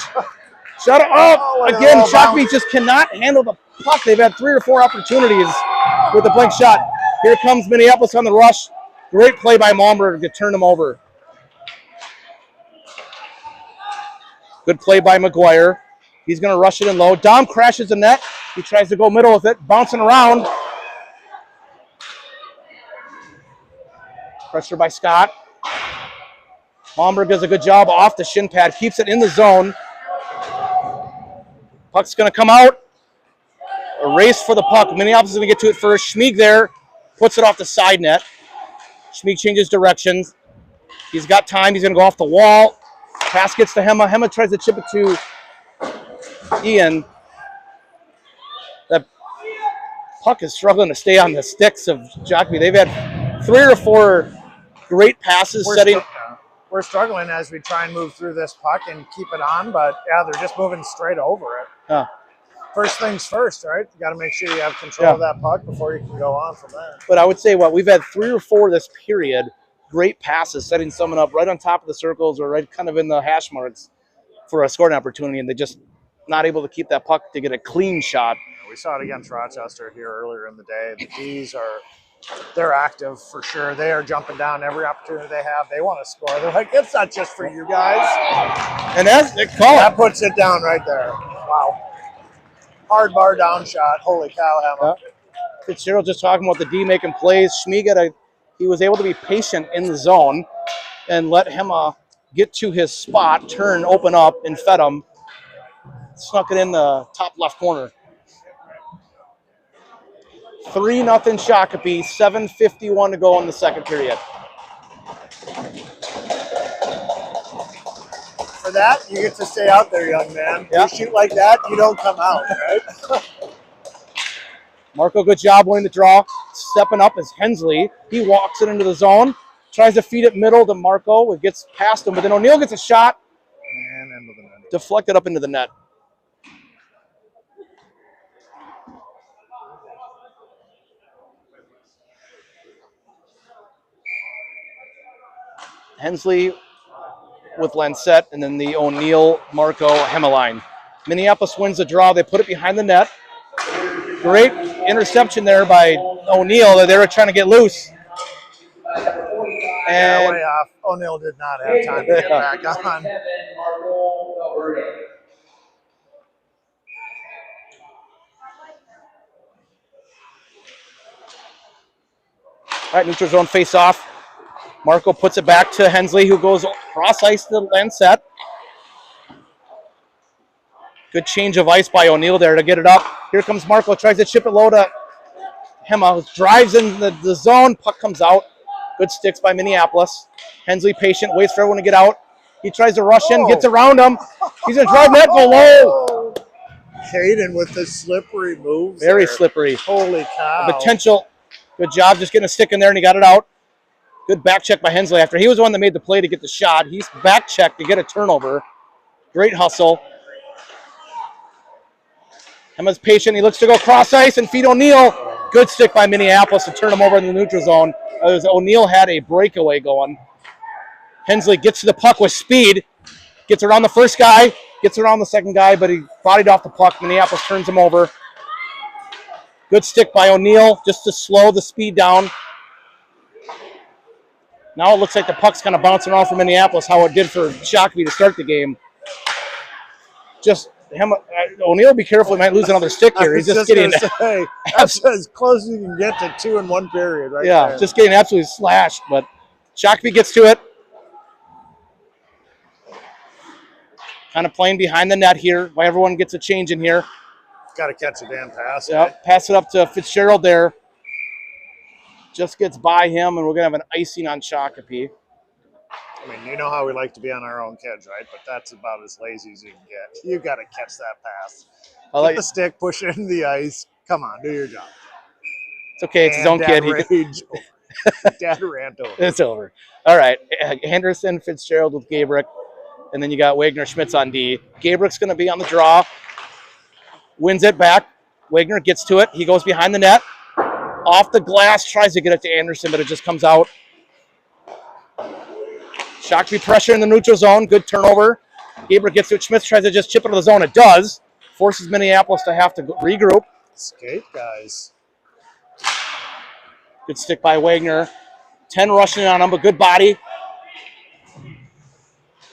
Shut up. Again, Shakopee just cannot handle the puck. They've had 3 or 4 opportunities with the blank shot. Here comes Minneapolis on the rush. Great play by Malmberg to turn them over. Good play by McGuire. He's going to rush it in low. Dom crashes the net. He tries to go middle with it, bouncing around. Pressure by Scott. Malmberg does a good job off the shin pad, keeps it in the zone. Puck's going to come out. A race for the puck. Minneapolis is going to get to it first. Schmieg there puts it off the side net. Schmieg changes directions. He's got time. He's going to go off the wall. Pass gets to Hema. Hema tries to chip it to Ian. That puck is struggling to stay on the sticks of Shakopee. They've had 3 or 4 great passes We're struggling as we try and move through this puck and keep it on, but yeah, they're just moving straight over it. First things first, right? You got to make sure you have control of that puck before you can go on from there. But I would say we've had 3 or 4 this period, great passes, setting someone up right on top of the circles or right kind of in the hash marks for a scoring opportunity, and they just not able to keep that puck to get a clean shot. We saw it against Rochester here earlier in the day. The D's they're active for sure. They are jumping down every opportunity they have. They want to score. They're like, it's not just for you guys. And that puts it down right there. Wow. Hard bar down shot. Holy cow, Hema. Fitzgerald just talking about the D making plays. Schmieg he was able to be patient in the zone and let Hema get to his spot, turn, open up, and fed him. Snuck it in the top left corner. 3-0 Shakopee, 7:51 to go in the second period. For that, you get to stay out there, young man. Yeah. You shoot like that, you don't come out, right? Marco, good job winning the draw. Stepping up is Hensley. He walks it into the zone, tries to feed it middle to Marco. It gets past him, but then O'Neill gets a shot. And into the net. Deflected up into the net. Hensley with Lancette, and then the O'Neill, Marco, Hemmeline. Minneapolis wins the draw. They put it behind the net. Great interception there by O'Neill. They were trying to get loose. And way off. O'Neill did not have time to get back on. All right, neutral zone face off. Marco puts it back to Hensley, who goes cross ice to Lancette. Good change of ice by O'Neill there to get it up. Here comes Marco, tries to chip it low to Hema, who drives in the zone. Puck comes out. Good sticks by Minneapolis. Hensley patient, waits for everyone to get out. He tries to rush in, gets around him. He's going to drive net, go low. Caden with the slippery moves. Very slippery. Holy cow. Potential. Good job just getting a stick in there, and he got it out. Good back check by Hensley after he was the one that made the play to get the shot. He's back checked to get a turnover. Great hustle. Hema's patient. He looks to go cross ice and feed O'Neill. Good stick by Minneapolis to turn him over in the neutral zone. O'Neill had a breakaway going. Hensley gets to the puck with speed. Gets around the first guy. Gets around the second guy, but he bodied off the puck. Minneapolis turns him over. Good stick by O'Neill just to slow the speed down. Now it looks like the puck's kind of bouncing off for Minneapolis, how it did for Shakopee to start the game. Just O'Neill, be careful, he might lose another stick here. He's just getting that's as close as you can get to 2 in 1 period, right? Yeah, there. just getting absolutely slashed. But Shakopee gets to it. Kind of playing behind the net here. Why everyone gets a change in here. Got to catch a damn pass. Yep, right? Pass it up to Fitzgerald there. Just gets by him, and we're going to have an icing on Shakopee. I mean, you know how we like to be on our own kids, right? But that's about as lazy as you can get. You got to catch that pass. Get the stick, push it in the ice. Come on, do your job. It's okay. It's his own kid. Dad ran over. It's over. All right. Henderson, Fitzgerald with Gabrick. And then you got Wagner, Schmitz on D. Gabrick's going to be on the draw. Wins it back. Wagner gets to it. He goes behind the net. Off the glass, tries to get it to Anderson, but it just comes out. Shakopee pressure in the neutral zone. Good turnover. Gabrick gets to it. Schmitz tries to just chip it to the zone. It does. Forces Minneapolis to have to regroup. Skate, guys. Good stick by Wagner. 10 rushing on him, but good body.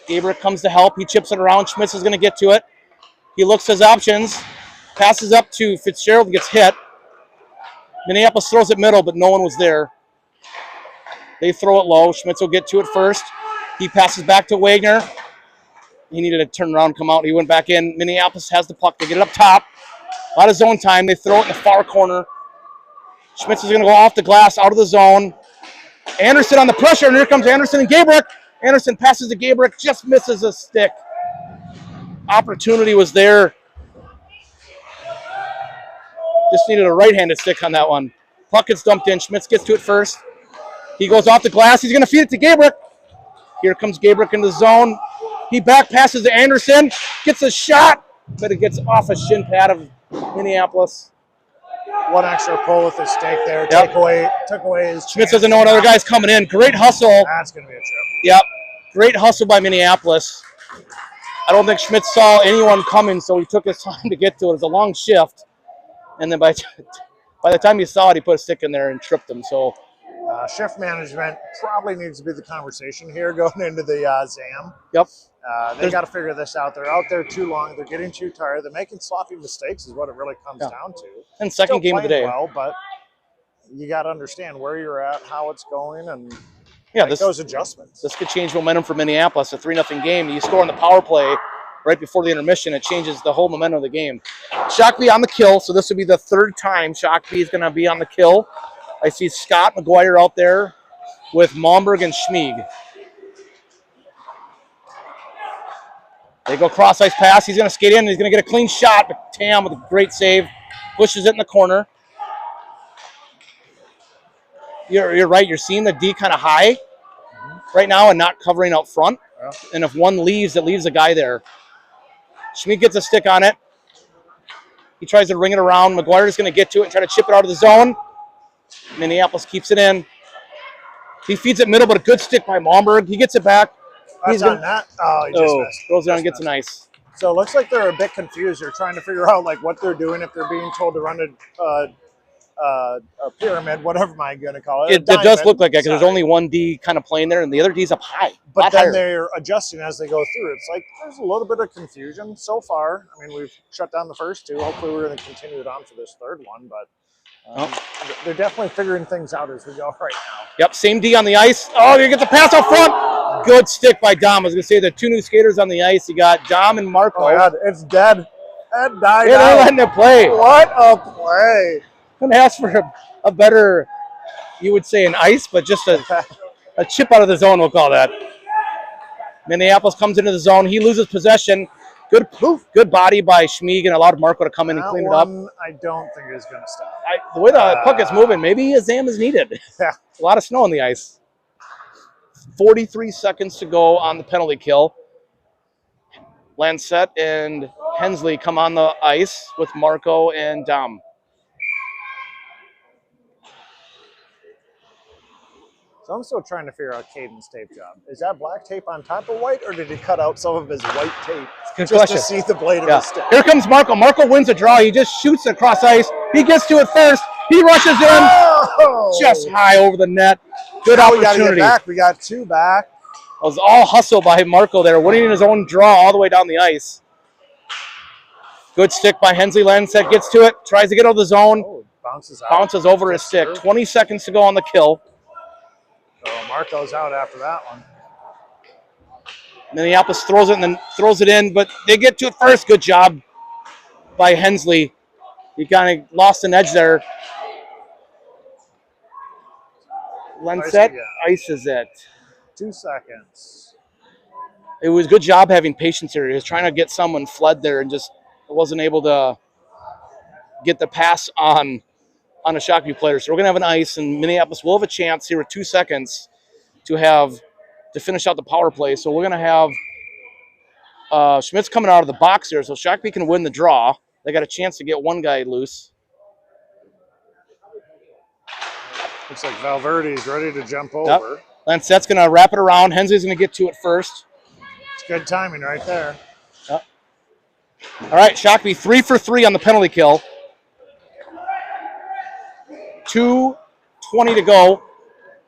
Gabrick comes to help. He chips it around. Schmitz is going to get to it. He looks his options. Passes up to Fitzgerald, gets hit. Minneapolis throws it middle, but no one was there. They throw it low. Schmitz will get to it first. He passes back to Wagner. He needed to turn around and come out. He went back in. Minneapolis has the puck. They get it up top. A lot of zone time. They throw it in the far corner. Schmitz is going to go off the glass, out of the zone. Anderson on the pressure, and here comes Anderson and Gabrick. Anderson passes to Gabrick, just misses a stick. Opportunity was there. Just needed a right-handed stick on that one. Puck gets dumped in. Schmitz gets to it first. He goes off the glass. He's going to feed it to Gabrick. Here comes Gabrick in the zone. He back passes to Anderson. Gets a shot, but it gets off a shin pad of Minneapolis. One extra pull with his stick there. Yep. Took away his Schmitz doesn't know what other guy's coming in. Great hustle. That's going to be a trip. Yep. Great hustle by Minneapolis. I don't think Schmitz saw anyone coming, so he took his time to get to it. It was a long shift. And then by the time he saw it, he put a stick in there and tripped him. So shift management probably needs to be the conversation here going into the ZAM. Yep. They got to figure this out. They're out there too long. They're getting too tired. They're making sloppy mistakes is what it really comes down to. And second Still game of the day. well, but you got to understand where you're at, how it's going, and make those adjustments. This could change momentum for Minneapolis. A 3-0 game. You score on the power play right before the intermission. It changes the whole momentum of the game. Shakopee on the kill, so this will be the third time Shakopee is going to be on the kill. I see Scott McGuire out there with Malmberg and Schmieg. They go cross-ice pass. He's going to skate in. He's going to get a clean shot, but Tam with a great save pushes it in the corner. You're right. You're seeing the D kind of high right now and not covering out front. Yeah. And if one leaves, it leaves a guy there. Schmieg gets a stick on it. He tries to ring it around. McGuire is going to get to it and try to chip it out of the zone. Minneapolis keeps it in. He feeds it middle, but a good stick by Malmberg. He gets it back. That's on that. Oh, he just missed. Throws it on and gets an ice. So it looks like they're a bit confused. They're trying to figure out like what they're doing if they're being told to run a pyramid, whatever am I going to call it. It does look like that because there's only one D kind of playing there, and the other D's up high. But then they're adjusting as they go through. It's like there's a little bit of confusion so far. I mean, we've shut down the first two. Hopefully, we're going to continue it on for this third one. But they're definitely figuring things out as we go right now. Yep, same D on the ice. Oh, you get the pass out front. Good stick by Dom. I was going to say the two new skaters on the ice. You got Dom and Marco. Oh, God, it's dead. It died They're out. letting it play. What a play. Couldn't ask for a better, you would say, an ice, but just a chip out of the zone, we'll call that. Minneapolis comes into the zone. He loses possession. Good body by Schmieg and allowed Marco to come in and clean it up. I don't think is going to stop. The way the puck is moving, maybe a ZAM is needed. Yeah. A lot of snow on the ice. 43 seconds to go on the penalty kill. Lancette and Hensley come on the ice with Marco and Dom. So I'm still trying to figure out Caden's tape job. Is that black tape on top of white, or did he cut out some of his white tape just to see the blade of his stick? Here comes Marco. Marco wins a draw. He just shoots across ice. He gets to it first. He rushes in just high over the net. Good opportunity. We got to get back. We got two back. It was all hustle by Marco there, winning his own draw all the way down the ice. Good stick by Hensley. Lancette gets to it, tries to get out of the zone. Oh, bounces out. Bounces over his stick. 20 seconds to go on the kill. So Marco's out after that one. Minneapolis throws it and then throws it in, but they get to it first. Good job by Hensley. He kind of lost an edge there. Lancette ices it. 2 seconds. It was good job having patience here. He was trying to get someone fled there and just wasn't able to get the pass on a Shakopee player. So we're going to have an ice, and Minneapolis will have a chance here with 2 seconds to finish out the power play. So we're going to have Schmitz coming out of the box here, so Shakopee can win the draw. They got a chance to get one guy loose. Looks like Valverde's ready to jump over. Yep. Lancette's going to wrap it around. Hensley's going to get to it first. It's good timing right there. Yep. All right, Shakopee 3 for 3 on the penalty kill. 2:20 to go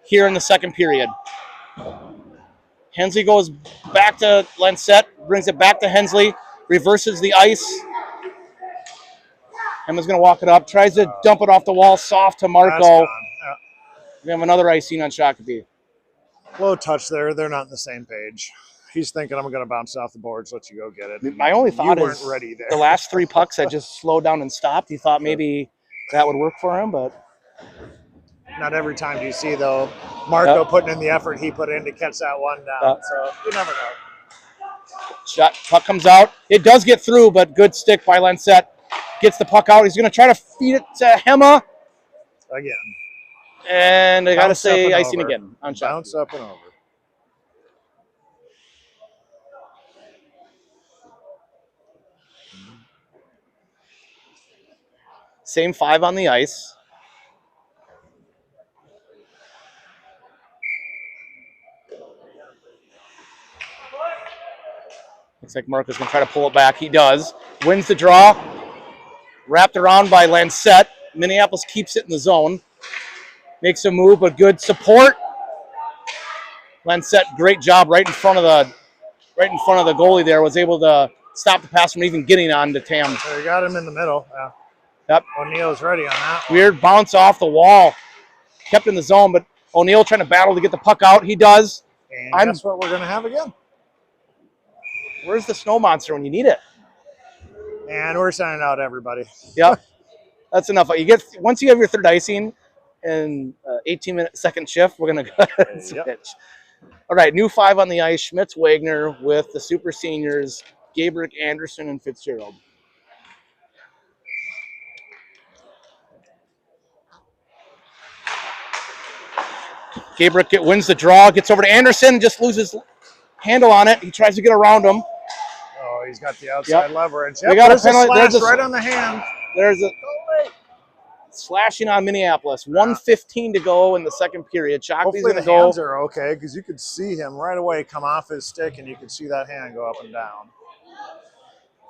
here in the second period. Hensley goes back to Lancette, brings it back to Hensley, reverses the ice. Emma's going to walk it up, tries to dump it off the wall, soft to Marco. Yeah. We have another icing on Shakopee. Low touch there. They're not on the same page. He's thinking, I'm going to bounce off the boards, let you go get it. My only thought you is weren't ready there. the last 3 pucks had just slowed down and stopped. He thought maybe that would work for him, but not every time do you see, though, Marco putting in the effort he put in to catch that one down. So you never know. Puck comes out. It does get through, but good stick by Lancette. Gets the puck out. He's going to try to feed it to Hema. Again. And I got to say icing again on Shakopee. Bounce up and over. Same 5 on the ice. Looks like Marco's going to try to pull it back. He does. Wins the draw. Wrapped around by Lancette. Minneapolis keeps it in the zone. Makes a move, but good support. Lancette, great job right in front of the goalie there. Was able to stop the pass from even getting on to Tam. So you got him in the middle. Yeah. Yep. O'Neill's ready on that one. Weird bounce off the wall. Kept in the zone, but O'Neill trying to battle to get the puck out. He does. And guess what we're going to have again? Where's the snow monster when you need it? And we're signing out, everybody. Yep. That's enough. Once you have your 3rd icing in 18-minute second shift, we're going to go ahead and switch. Yep. All right, new 5 on the ice. Schmitz Wagner with the super seniors, Gabrick, Anderson, and Fitzgerald. Gabrick wins the draw, gets over to Anderson, just loses handle on it. He tries to get around him. Oh, he's got the outside leverage. Yep, we got there's a penalty. slash right on the hand. There's a slashing on Minneapolis. 1:15 to go in the second period. Shokopee's going to go. Hands are okay because you could see him right away come off his stick, and you could see that hand go up and down.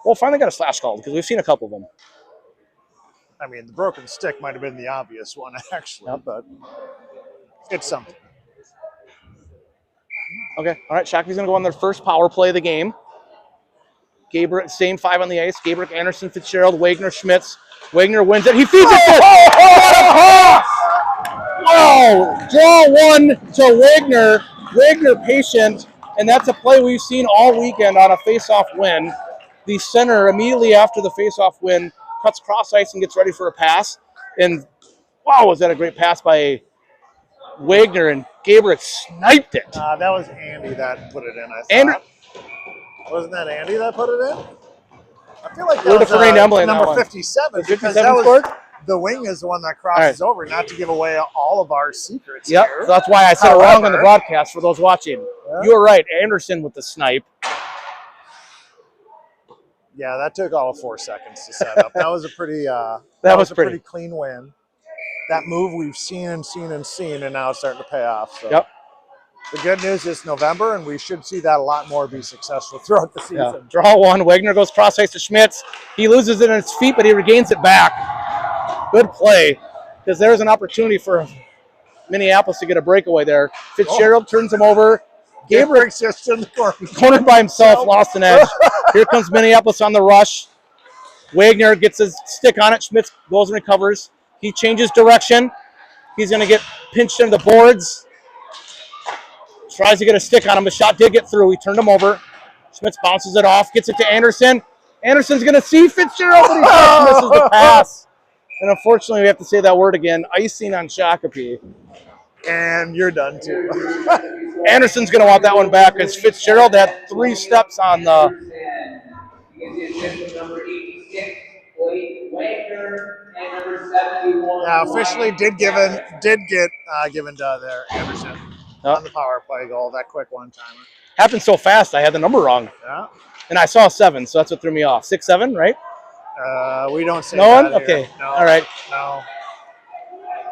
Well, finally got a slash called because we've seen a couple of them. I mean, the broken stick might have been the obvious one, actually, but it's something. Okay, all right, Shokopee's going to go on their first power play of the game. Gabrick, same 5 on the ice. Gabrick, Anderson, Fitzgerald, Wagner, Schmitz. Wagner wins it. He feeds it. Wow! Draw 1 to Wagner. Wagner patient, and that's a play we've seen all weekend on a face-off win. The center, immediately after the face-off win, cuts cross ice and gets ready for a pass. And wow, was that a great pass by Wagner, and Gabrick sniped it. That was Andy that put it in, I thought. Wasn't that Andy that put it in? I feel like that was number 57. Because that was, the wing is the one that crosses over, not to give away all of our secrets here. So that's why I said it wrong on the broadcast for those watching. Yeah. You were right. Anderson with the snipe. Yeah, that took all of 4 seconds to set up. That was a pretty that was a pretty clean win. That move we've seen, and now it's starting to pay off. So. Yep. The good news is November, and we should see that a lot more be successful throughout the season. Yeah. Draw 1. Wagner goes cross ice to Schmitz. He loses it on his feet, but he regains it back. Good play, because there's an opportunity for Minneapolis to get a breakaway there. Fitzgerald turns him over. Gabrick's just in the cornered by himself, lost an edge. Here comes Minneapolis on the rush. Wagner gets his stick on it. Schmitz goes and recovers. He changes direction. He's going to get pinched into the boards. Tries to get a stick on him. The shot did get through. He turned him over. Schmitz bounces it off. Gets it to Anderson. Anderson's going to see Fitzgerald, but he just misses the pass. And unfortunately, we have to say that word again. Icing on Shakopee. And you're done, too. Anderson's going to want that one back because Fitzgerald had 3 steps on the... Yeah, officially did get given to there, Anderson. On the power play goal, that quick one-timer. Happened so fast, I had the number wrong. Yeah. And I saw 7, so that's what threw me off. 6-7, right? We don't say no that one? Okay. No. All right. No.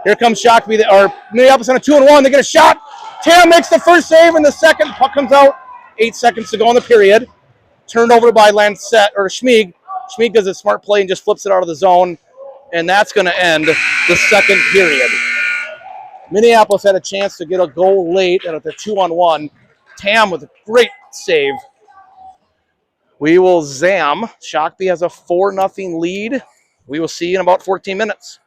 Here comes Shakopee, or Minneapolis on a 2-on-1. They get a shot. Tam makes the first save, and the second puck comes out. 8 seconds to go in the period. Turned over by Lancette, or Schmieg. Schmieg does a smart play and just flips it out of the zone. And that's going to end the second period. Minneapolis had a chance to get a goal late at the 2-on-1. Tam with a great save. We will zam. Shakopee has a 4-0 lead. We will see you in about 14 minutes.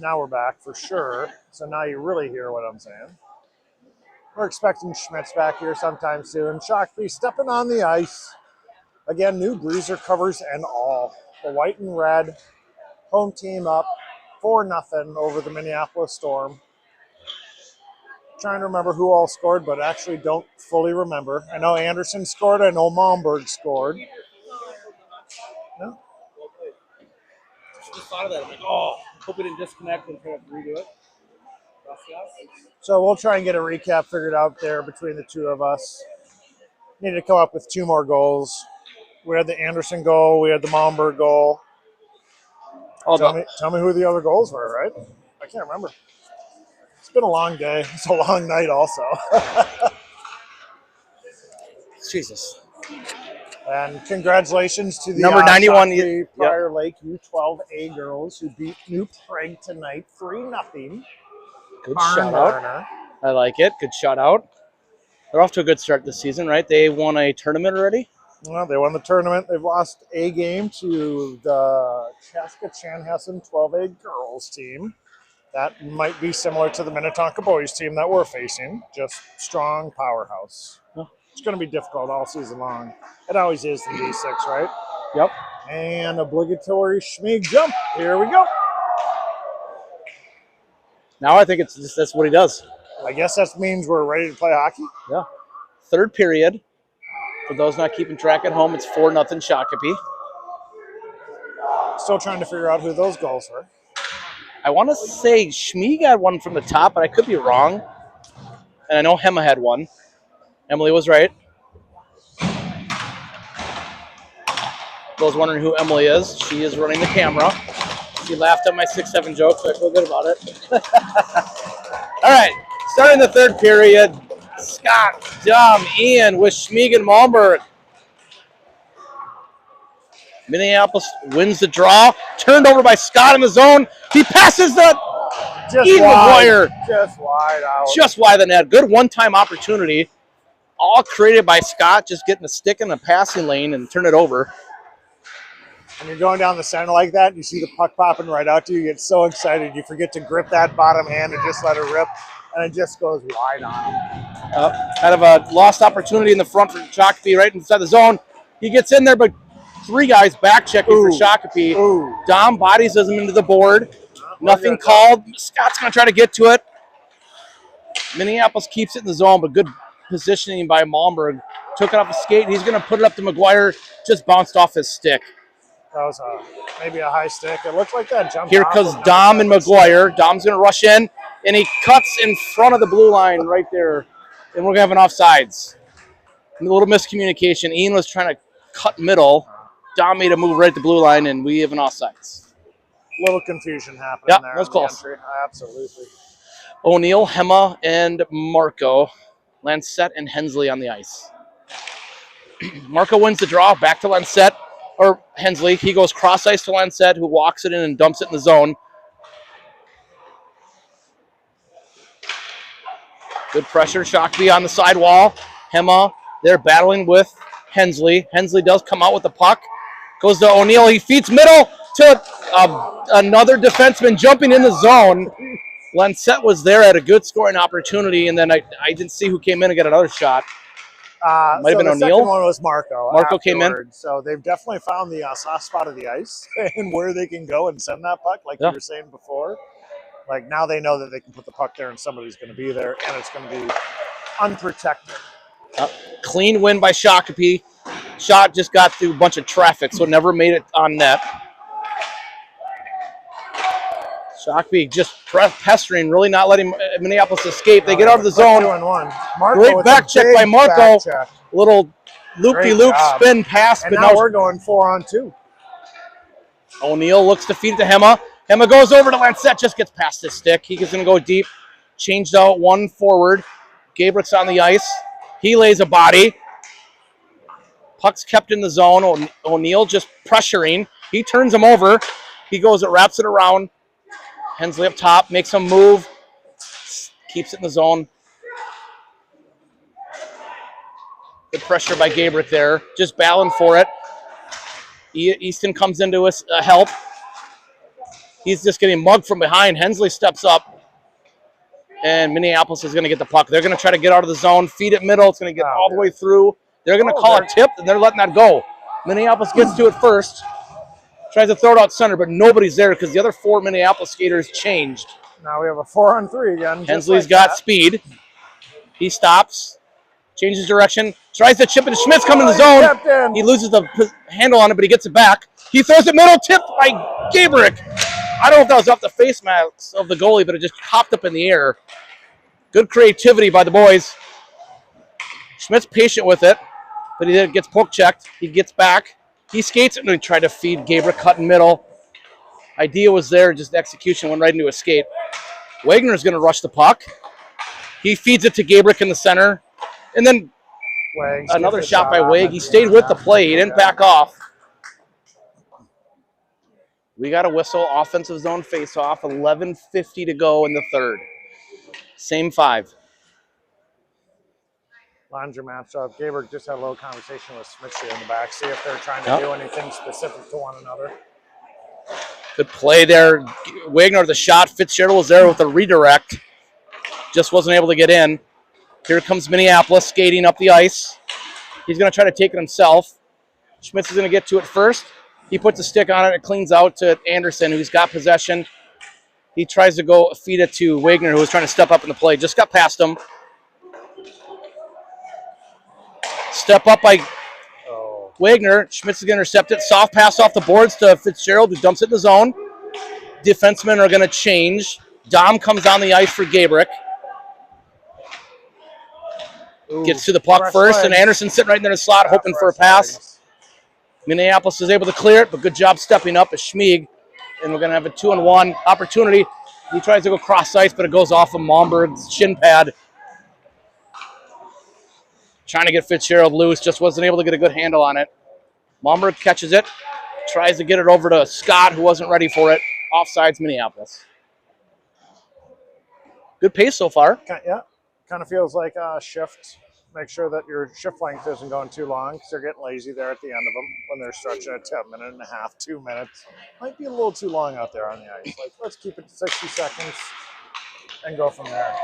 Now we're back for sure. So now you really hear what I'm saying. We're expecting Schmitz back here sometime soon. Shakopee stepping on the ice. Again, new breezer covers and all. The white and red home team up 4-0 over the Minneapolis Storm. Trying to remember who all scored, but actually don't fully remember. I know Anderson scored. I know Malmberg scored. No? Just thought of that. I'm like, oh, hope we didn't disconnect and try to redo it. So we'll try and get a recap figured out there between the two of us. Need to come up with 2 more goals. We had the Anderson goal. We had the Malmberg goal. Tell me who the other goals were, right? I can't remember. It's been a long day. It's a long night also. Jesus. And congratulations to the number 91 Shakopee Prior Lake U12A girls who beat New Prague tonight 3-0. Good shout out. I like it. Good shout out. They're off to a good start this season, right? They won a tournament already. Well, they won the tournament. They've lost a game to the Chaska Chanhassen 12A girls team. That might be similar to the Minnetonka boys team that we're facing. Just strong powerhouse. Oh. It's going to be difficult all season long. It always is in D6, right? Yep. And obligatory Schmieg jump. Here we go. Now I think it's just that's what he does. I guess that means we're ready to play hockey. Yeah. Third period. For those not keeping track at home, it's 4-0 Shakopee. Still trying to figure out who those goals were. I want to say Schmieg had one from the top, but I could be wrong. And I know Hema had one. Emily was right. Those wondering who Emily is, she is running the camera. She laughed at my 6-7 joke, so I feel good about it. All right, starting the third period. Scott, Dom, Ian with Schmieg and Malmberg. Minneapolis wins the draw. Turned over by Scott in the zone. He passes the Ian McGuire. Just wide out. Just wide the net. Good one-time opportunity. All created by Scott, just getting a stick in the passing lane and turn it over. When you're going down the center like that, you see the puck popping right out to you, you get so excited, you forget to grip that bottom hand and just let it rip, and it just goes wide on him. Kind of a lost opportunity in the front for Shakopee right inside the zone. He gets in there, but 3 guys back checking for Shakopee. Ooh. Dom bodies him into the board. Nothing called. Scott's going to try to get to it. Minneapolis keeps it in the zone, but good positioning by Malmberg. Took it off the skate. He's going to put it up to McGuire. Just bounced off his stick. That was maybe a high stick. It looked like that jumped. Here comes Dom and McGuire. Dom's going to rush in, and he cuts in front of the blue line right there. And we're going to have an offsides. A little miscommunication. Ian was trying to cut middle. Dom made a move right at the blue line, and we have an offsides. Little confusion happening there. That was close. Absolutely. O'Neill, Hema, and Marco. Lancette and Hensley on the ice. Marco wins the draw. Back to Lancette. Or Hensley. He goes cross ice to Lancette, who walks it in and dumps it in the zone. Good pressure. Shakopee on the side wall. Hema, they're battling with Hensley. Hensley does come out with the puck. Goes to O'Neill. He feeds middle to another defenseman jumping in the zone. Lancette was there at a good scoring opportunity, and then I didn't see who came in and got another shot. Might have been the O'Neill. Second one was Marco. Marco came in. So they've definitely found the soft spot of the ice and where they can go and send that puck, like you were saying before. Like now they know that they can put the puck there and somebody's going to be there, and it's going to be unprotected. Clean win by Shakopee. Shot just got through a bunch of traffic, so never made it on net. Shakopee just pestering, really not letting Minneapolis escape. They get out of the zone. 2-1. Great back check by Marco. Little loop-de-loop spin pass. And now we're going 4-on-2. O'Neill looks to feed it to Hema. Hema goes over to Lancette, just gets past his stick. He's going to go deep. Changed out one forward. Gabrick's on the ice. He lays a body. Puck's kept in the zone. O'Neill just pressuring. He turns him over. He goes, wraps it around. Hensley up top, makes him move. Keeps it in the zone. Good pressure by Gabrick there. Just battling for it. Easton comes into us help. He's just getting mugged from behind. Hensley steps up, and Minneapolis is going to get the puck. They're going to try to get out of the zone, feed it middle. It's going to get all the way through. They're going to call a tip, and they're letting that go. Minneapolis gets to it first, tries to throw it out center, but nobody's there because the other 4 Minneapolis skaters changed. Now we have a 4-on-3 again. Hensley's got speed. He stops, changes direction, tries to chip it. Schmidt's coming to the zone. He loses the handle on it, but he gets it back. He throws it middle, tipped by Gabrick. I don't know if that was off the face mask of the goalie, but it just popped up in the air. Good creativity by the boys. Schmidt's patient with it, but he gets poke checked. He gets back. He skates it and he tried to feed Gabrick, cut in middle. Idea was there, just execution went right into a skate. Wagner's going to rush the puck. He feeds it to Gabrick in the center. And then another shot by Wag. He stayed with the play. He didn't back off. We got a whistle, offensive zone face-off, 11:50 to go in the third. Same 5. Lines are matched up. Gabrick just had a little conversation with Smith in the back, see if they're trying to do anything specific to one another. Good play there. Wagner the shot. Fitzgerald was there with a redirect. Just wasn't able to get in. Here comes Minneapolis skating up the ice. He's going to try to take it himself. Schmitz is going to get to it first. He puts a stick on it and cleans out to Anderson, who's got possession. He tries to go feed it to Wagner, who was trying to step up in the play. Just got past him. Step up by Wagner. Schmitz is going to intercept it. Soft pass off the boards to Fitzgerald, who dumps it in the zone. Defensemen are going to change. Dom comes down the ice for Gabrick. Gets to the puck first, and Anderson sitting right in the slot, hoping for a pass. Minneapolis is able to clear it, but good job stepping up as Schmieg. And we're going to have a 2-on-1 opportunity. He tries to go cross ice, but it goes off of Momberg's shin pad. Trying to get Fitzgerald loose, just wasn't able to get a good handle on it. Momberg catches it, tries to get it over to Scott, who wasn't ready for it. Offsides, Minneapolis. Good pace so far. Yeah, kind of feels like a shift. Make sure that your shift length isn't going too long because they're getting lazy there at the end of them when they're stretching at 1 minute and a half, 2 minutes. Might be a little too long out there on the ice. Like, let's keep it to 60 seconds and go from there.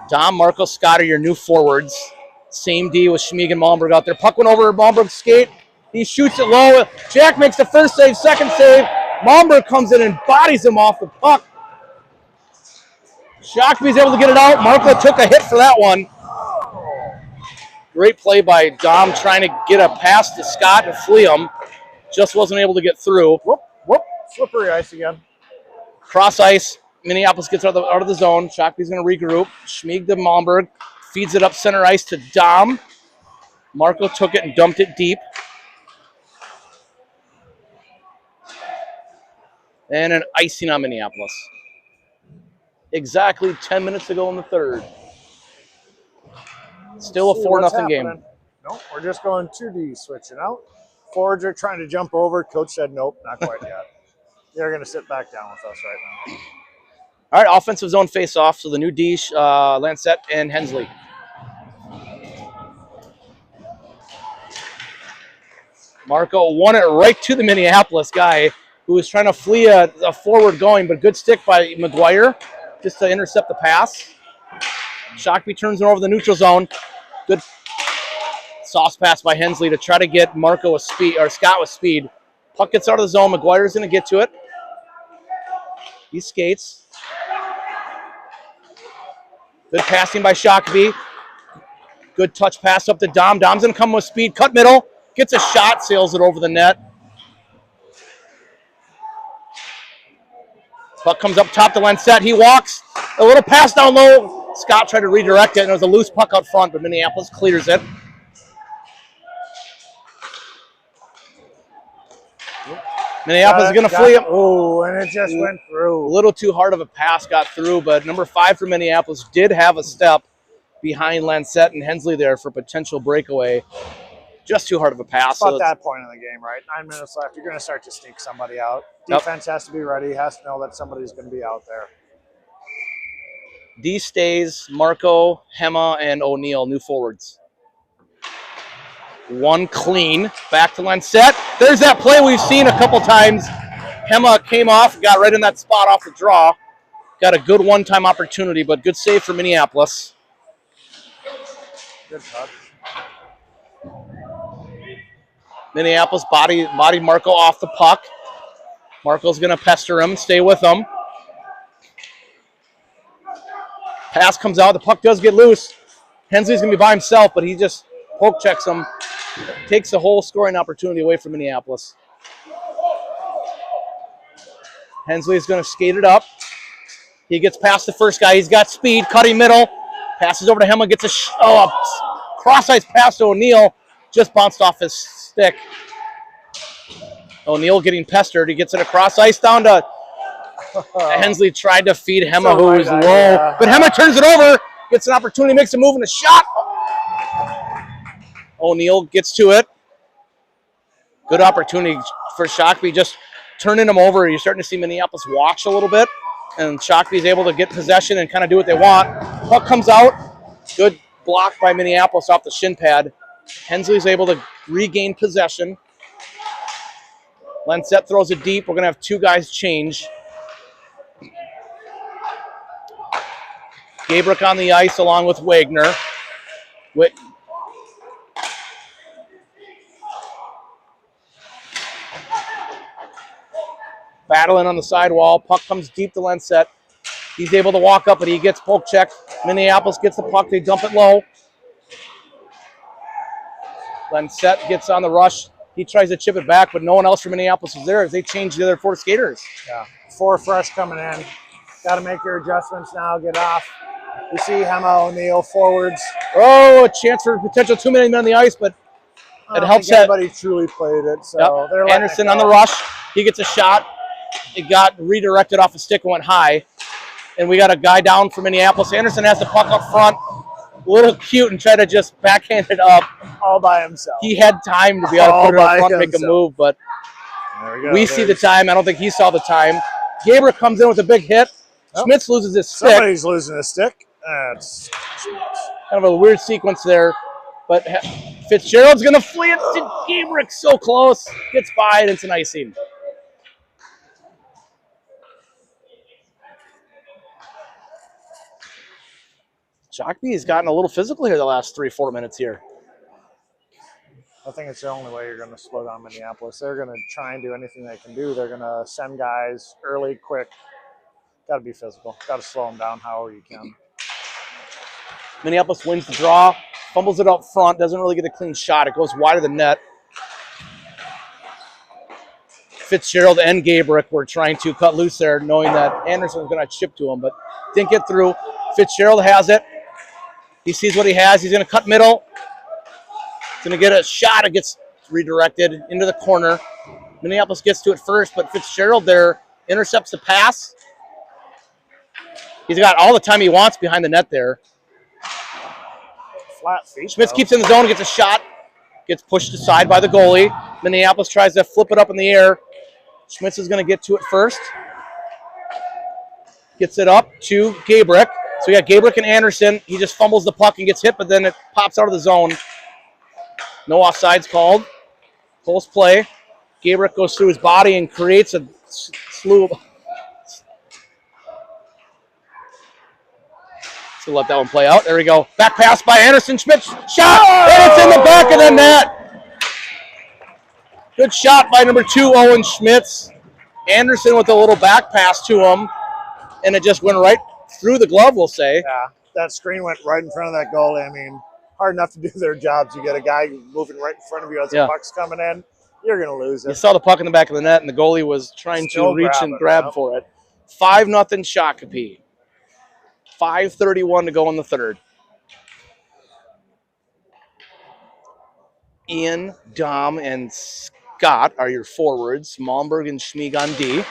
Dom, Marco, Scott are your new forwards. Same D with Schmieg and Malmberg out there. Puck went over Malmberg's skate. He shoots it low. Jack makes the first save, second save. Malmberg comes in and bodies him off the puck. Shakopee's able to get it out. Marco took a hit for that one. Great play by Dom trying to get a pass to Scott and flee him. Just wasn't able to get through. Whoop. Slippery ice again. Cross ice. Minneapolis gets out of the zone. Shakopee's going to regroup. Schmieg to Malmberg. Feeds it up center ice to Dom. Marco took it and dumped it deep. And an icing on Minneapolis. Exactly 10 minutes to go in the third. Still a 4-0 game. Nope, we're just going 2D switching out. Forwards are trying to jump over. Coach said nope, not quite yet. They're going to sit back down with us right now. All right, offensive zone face-off. So the new D, Lancette and Hensley. Marco won it right to the Minneapolis guy who was trying to flee a forward going, but good stick by McGuire just to intercept the pass. Shakopee turns it over the neutral zone. Good sauce pass by Hensley to try to get Marco with speed, or Scott with speed. Puck gets out of the zone. McGuire's going to get to it. He skates. Good passing by Shakopee. Good touch pass up to Dom. Dom's going to come with speed. Cut middle. Gets a shot. Sails it over the net. Puck comes up top to Lancette. He walks. A little pass down low. Scott tried to redirect it, and there was a loose puck out front, but Minneapolis clears it. Minneapolis is going to flee him. Oh, and it just went through. A little too hard of a pass got through, but number 5 for Minneapolis did have a step behind Lancette and Hensley there for potential breakaway. Just too hard of a pass. It's about that point in the game, right? 9 minutes left. You're going to start to sneak somebody out. Defense has to be ready. Has to know that somebody's going to be out there. D stays, Marco, Hema, and O'Neill, new forwards. One clean, back to Lancette. There's that play we've seen a couple times. Hema came off, got right in that spot off the draw. Got a good one-time opportunity, but good save for Minneapolis. Good touch. Minneapolis body Marco off the puck. Marco's going to pester him, stay with him. Pass comes out, the puck does get loose. Hensley's going to be by himself, but he just poke checks him. Takes the whole scoring opportunity away from Minneapolis. Hensley's going to skate it up. He gets past the first guy. He's got speed, cutting middle. Passes over to Hema, gets a cross-ice pass to O'Neill. Just bounced off his stick. O'Neill getting pestered. He gets it across ice down to Hensley. Tried to feed Hema, who was low. But Hema turns it over, gets an opportunity, makes a move and a shot. O'Neill gets to it. Good opportunity for Shakopee, just turning him over. You're starting to see Minneapolis watch a little bit, and Shakopee's able to get possession and kind of do what they want. Puck comes out. Good block by Minneapolis off the shin pad. Hensley's able to regain possession. Lensett throws it deep. We're going to have two guys change. Gabrick on the ice along with Wagner. Battling on the sidewall. Puck comes deep to Lensett. He's able to walk up, but he gets poke checked. Minneapolis gets the puck. They dump it low. Lensett gets on the rush. He tries to chip it back, but no one else from Minneapolis is there as they change the other four skaters. Yeah, 4 fresh coming in. Got to make your adjustments now, get off. You see Hema, O'Neill, forwards. Oh, a chance for potential 2 minute men on the ice, but it helps that everybody truly played it. So they're Anderson on the rush. He gets a shot. It got redirected off a stick and went high. And we got a guy down from Minneapolis. Anderson has the puck up front. A little cute and try to just backhand it up. All by himself. He had time to be able to put it up front and make a move, but we see the time. I don't think he saw the time. Gabriel comes in with a big hit. Schmitz loses his stick. Somebody's losing a stick. That's kind of a weird sequence there. But Fitzgerald's going to flee it to Gabriel. So close. Gets by, and it's an icing. Shakopee has gotten a little physical here the last 3-4 minutes here. I think it's the only way you're going to slow down Minneapolis. They're going to try and do anything they can do. They're going to send guys early, quick. Got to be physical. Got to slow them down however you can. Minneapolis wins the draw, fumbles it up front, doesn't really get a clean shot. It goes wide of the net. Fitzgerald and Gabrick were trying to cut loose there, knowing that Anderson was going to chip to him, but didn't get through. Fitzgerald has it. He sees what he has. He's going to cut middle. He's going to get a shot. It gets redirected into the corner. Minneapolis gets to it first, but Fitzgerald there intercepts the pass. He's got all the time he wants behind the net there. Flat feet. Schmitz keeps in the zone, gets a shot. Gets pushed aside by the goalie. Minneapolis tries to flip it up in the air. Schmitz is going to get to it first. Gets it up to Gabrick. So we got Gabrick and Anderson. He just fumbles the puck and gets hit, but then it pops out of the zone. No offsides called. Close play. Gabrick goes through his body and creates a slew of... So let that one play out. There we go. Back pass by Anderson. Schmitz. Shot! And it's in the back of the net. Good shot by number 2, Owen Schmitz. Anderson with a little back pass to him. And it just went right through the glove, we'll say. Yeah, that screen went right in front of that goalie. I mean, hard enough to do their jobs. You get a guy moving right in front of you as the puck's coming in. You're going to lose it. You saw the puck in the back of the net, and the goalie was trying to reach and grab for it. 5-0 Shakopee. 5:31 to go in the third. Ian, Dom, and Scott are your forwards. Malmberg and Schmieg on D.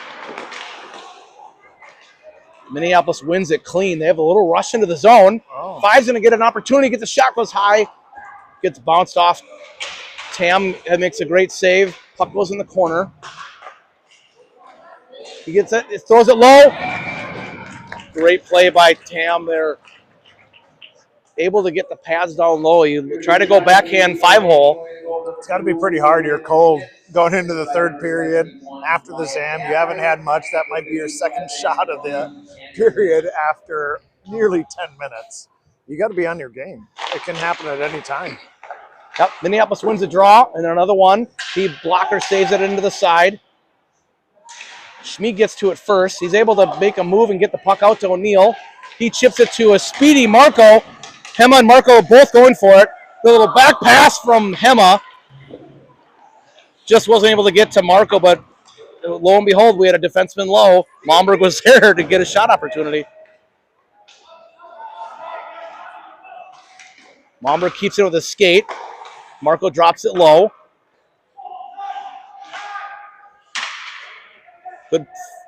Minneapolis wins it clean. They have a little rush into the zone. Five's going to get an opportunity. Gets a shot, goes high. Gets bounced off. Tam makes a great save. Puck goes in the corner. He gets it. Throws it low. Great play by Tam there. Able to get the pads down low. You try to go backhand 5-hole. It's got to be pretty hard. You're cold going into the third period. After the Zam, you haven't had much. That might be your second shot of the period after nearly 10 minutes. You got to be on your game. It can happen at any time. Yep, Minneapolis wins the draw, and then another one. The blocker saves it into the side. Schmid gets to it first. He's able to make a move and get the puck out to O'Neill. He chips it to a speedy Marco. Hema and Marco both going for it. The little back pass from Hema. Just wasn't able to get to Marco, but lo and behold, we had a defenseman low. Malmberg was there to get a shot opportunity. Malmberg keeps it with a skate. Marco drops it low. Good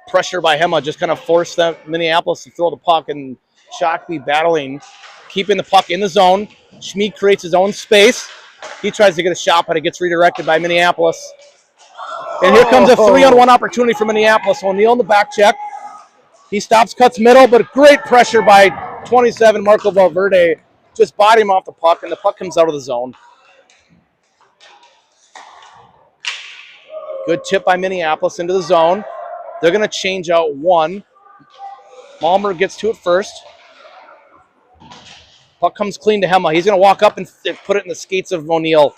pressure by Hema, just kind of forced Minneapolis to throw the puck, and Shakopee battling, keeping the puck in the zone. Schmid creates his own space. He tries to get a shot, but it gets redirected by Minneapolis. And here comes a 3-on-1 opportunity for Minneapolis. O'Neill in the back check. He stops, cuts middle, but great pressure by 27, Marco Valverde. Just bodied him off the puck, and the puck comes out of the zone. Good tip by Minneapolis into the zone. They're going to change out one. Malmberg gets to it first. Puck comes clean to Hema. He's going to walk up and put it in the skates of O'Neill.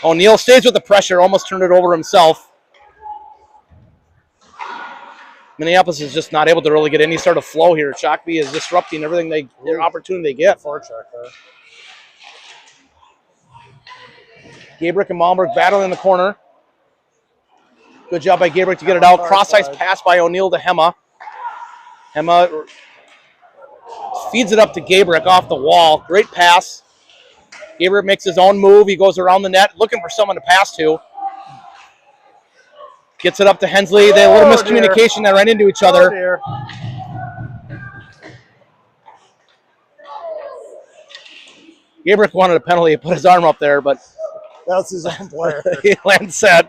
O'Neill stays with the pressure, almost turned it over himself. Minneapolis is just not able to really get any sort of flow here. Shakopee is disrupting everything their opportunity they get. Gabrick and Malmberg battling in the corner. Good job by Gabrick to get it out. Cross-ice pass by O'Neill to Hema. Hema feeds it up to Gabrick off the wall. Great pass. Gabrick makes his own move. He goes around the net looking for someone to pass to. Gets it up to Hensley. They had a little miscommunication. They ran into each other. Gabrick wanted a penalty. He put his arm up there, but that's his own player. Lancet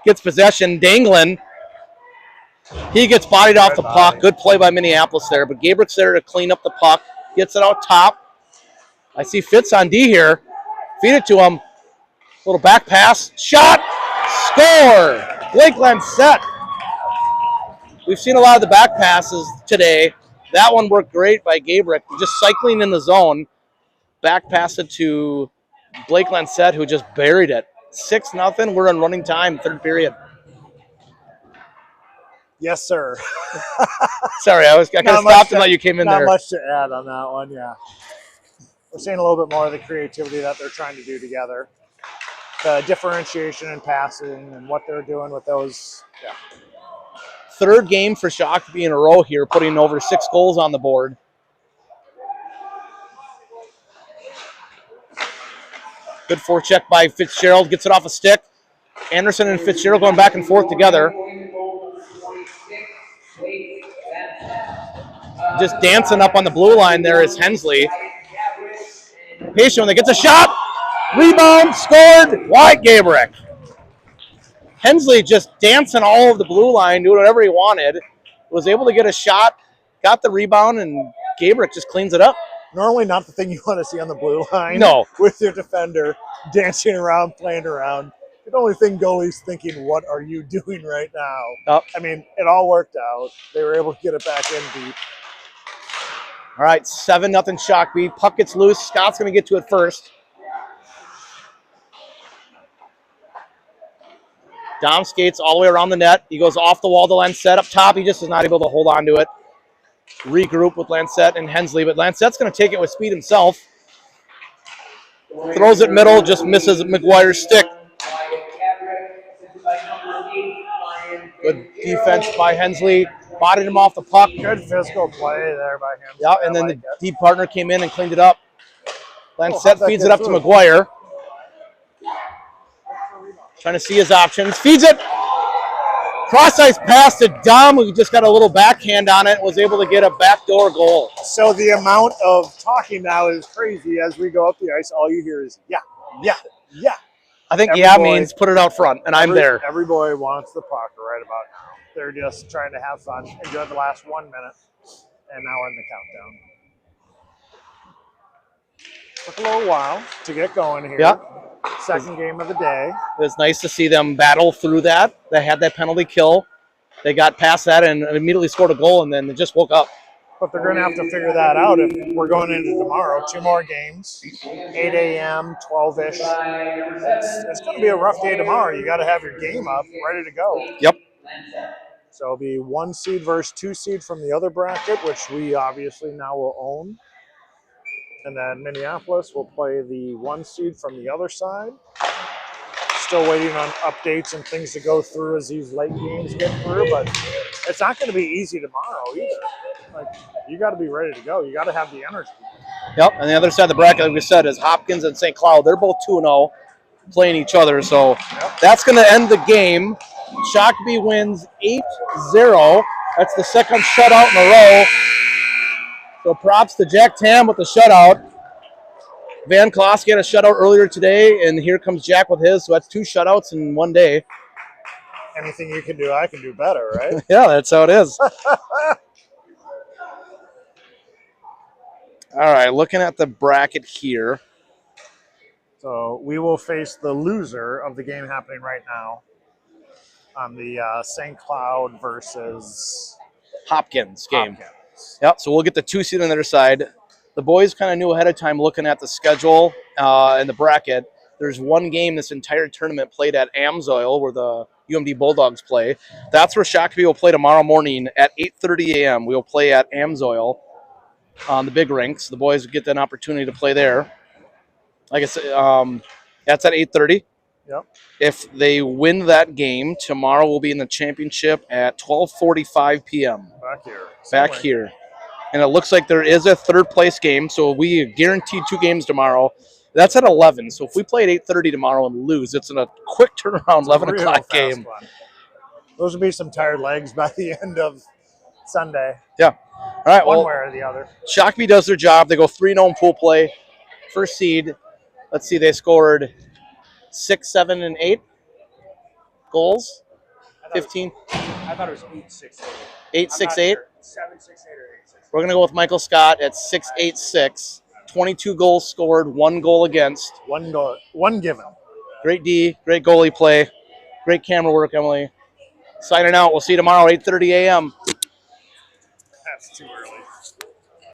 gets possession. Danglin. He gets bodied off the puck. Good play by Minneapolis there, but Gabrick's there to clean up the puck. Gets it out top. I see Fitz on D here. Feed it to him. Little back pass. Shot. Score. Blake Lancet. We've seen a lot of the back passes today. That one worked great by Gabrick. Just cycling in the zone. Back pass it to Blake Lancet, who just buried it. 6-0. We're in running time, third period. Yes, sir. Sorry, I could have stopped and let you came in there. Not much to add on that one, yeah. We're seeing a little bit more of the creativity that they're trying to do together. The differentiation in passing and what they're doing with those. Yeah. Third game for Shakopee in a row here, putting over 6 goals on the board. Good forecheck by Fitzgerald. Gets it off a stick. Anderson and Fitzgerald going back and forth together. Just dancing up on the blue line there is Hensley. Patient when they gets a shot. Rebound, scored, Wyatt Gabrick. Hensley just dancing all over the blue line, doing whatever he wanted. Was able to get a shot, got the rebound, and Gabrick just cleans it up. Normally not the thing you want to see on the blue line. No. With your defender dancing around, playing around. The only thing goalie's thinking, what are you doing right now? Oh. I mean, it all worked out. They were able to get it back in deep. All right, 7-0 Shakopee. Puck gets loose. Scott's going to get to it first. Dom skates all the way around the net. He goes off the wall to Lancet up top. He just is not able to hold on to it. Regroup with Lancet and Hensley, but Lancet's going to take it with speed himself. Throws it middle, just misses McGuire's stick. Good defense by Hensley. Bodied him off the puck. Good physical play there by him. Yeah, and then the deep partner came in and cleaned it up. Lancet feeds it up to McGuire. Trying to see his options. Feeds it. Cross-ice pass to Dom, who just got a little backhand on it, was able to get a backdoor goal. So the amount of talking now is crazy. As we go up the ice, all you hear is, yeah, yeah, yeah. I think means put it out front, and I'm there. Every boy wants the puck right about now. They're just trying to have fun, enjoy the last 1 minute, and now we're in the countdown. Took a little while to get going here. Yeah. Second game of the day. It was nice to see them battle through that. They had that penalty kill. They got past that and immediately scored a goal, and then they just woke up. But they're going to have to figure that out if we're going into tomorrow. 2 more games, 8 a.m., 12-ish. It's going to be a rough day tomorrow. You got to have your game up, ready to go. Yep. So it'll be 1 seed versus 2 seed from the other bracket, which we obviously now will own. And then Minneapolis will play the 1 seed from the other side. Still waiting on updates and things to go through as these late games get through, but it's not going to be easy tomorrow either. Like, you got to be ready to go. You got to have the energy. Yep. And the other side of the bracket, like we said, is Hopkins and St. Cloud. They're both 2-0, playing each other. So that's going to end the game. Shakopee wins 8-0. That's the second shutout in a row. So props to Jack Tam with the shutout. Van Kloski had a shutout earlier today, and here comes Jack with his. So that's 2 shutouts in one day. Anything you can do, I can do better, right? Yeah, that's how it is. All right, looking at the bracket here. So we will face the loser of the game happening right now on the St. Cloud versus Hopkins game. Hopkins. Yep, so we'll get the 2 seed on the other side. The boys kind of knew ahead of time looking at the schedule and the bracket. There's one game this entire tournament played at Amsoil where the UMD Bulldogs play. That's where Shakopee will play tomorrow morning at 8:30 a.m. We will play at Amsoil on the big rinks. The boys get an opportunity to play there. Like I said, that's at 8:30. Yep. If they win that game, tomorrow we'll be in the championship at 12:45 p.m. Back here. Back here. And it looks like there is a third place game, so we guaranteed 2 games tomorrow. That's at 11. So if we play at 8:30 tomorrow and lose, it's in a quick turnaround 11 o'clock game. One. Those will be some tired legs by the end of Sunday. Yeah. All right. One Well, way or the other. Shakopee does their job. They go 3-0 in pool play. First seed. Let's see. They scored 6, 7, and 8 goals. 15. I thought it was 8, 6, 8. 8, 6, 8. 7, 6, 8 or 8, 6. We're going to go with Michael Scott at 6, 8, 6. 22 goals scored, 1 goal against. 1 goal, 1 given. Great D, great goalie play, great camera work, Emily. Signing out. We'll see you tomorrow, 8:30 a.m. That's too early.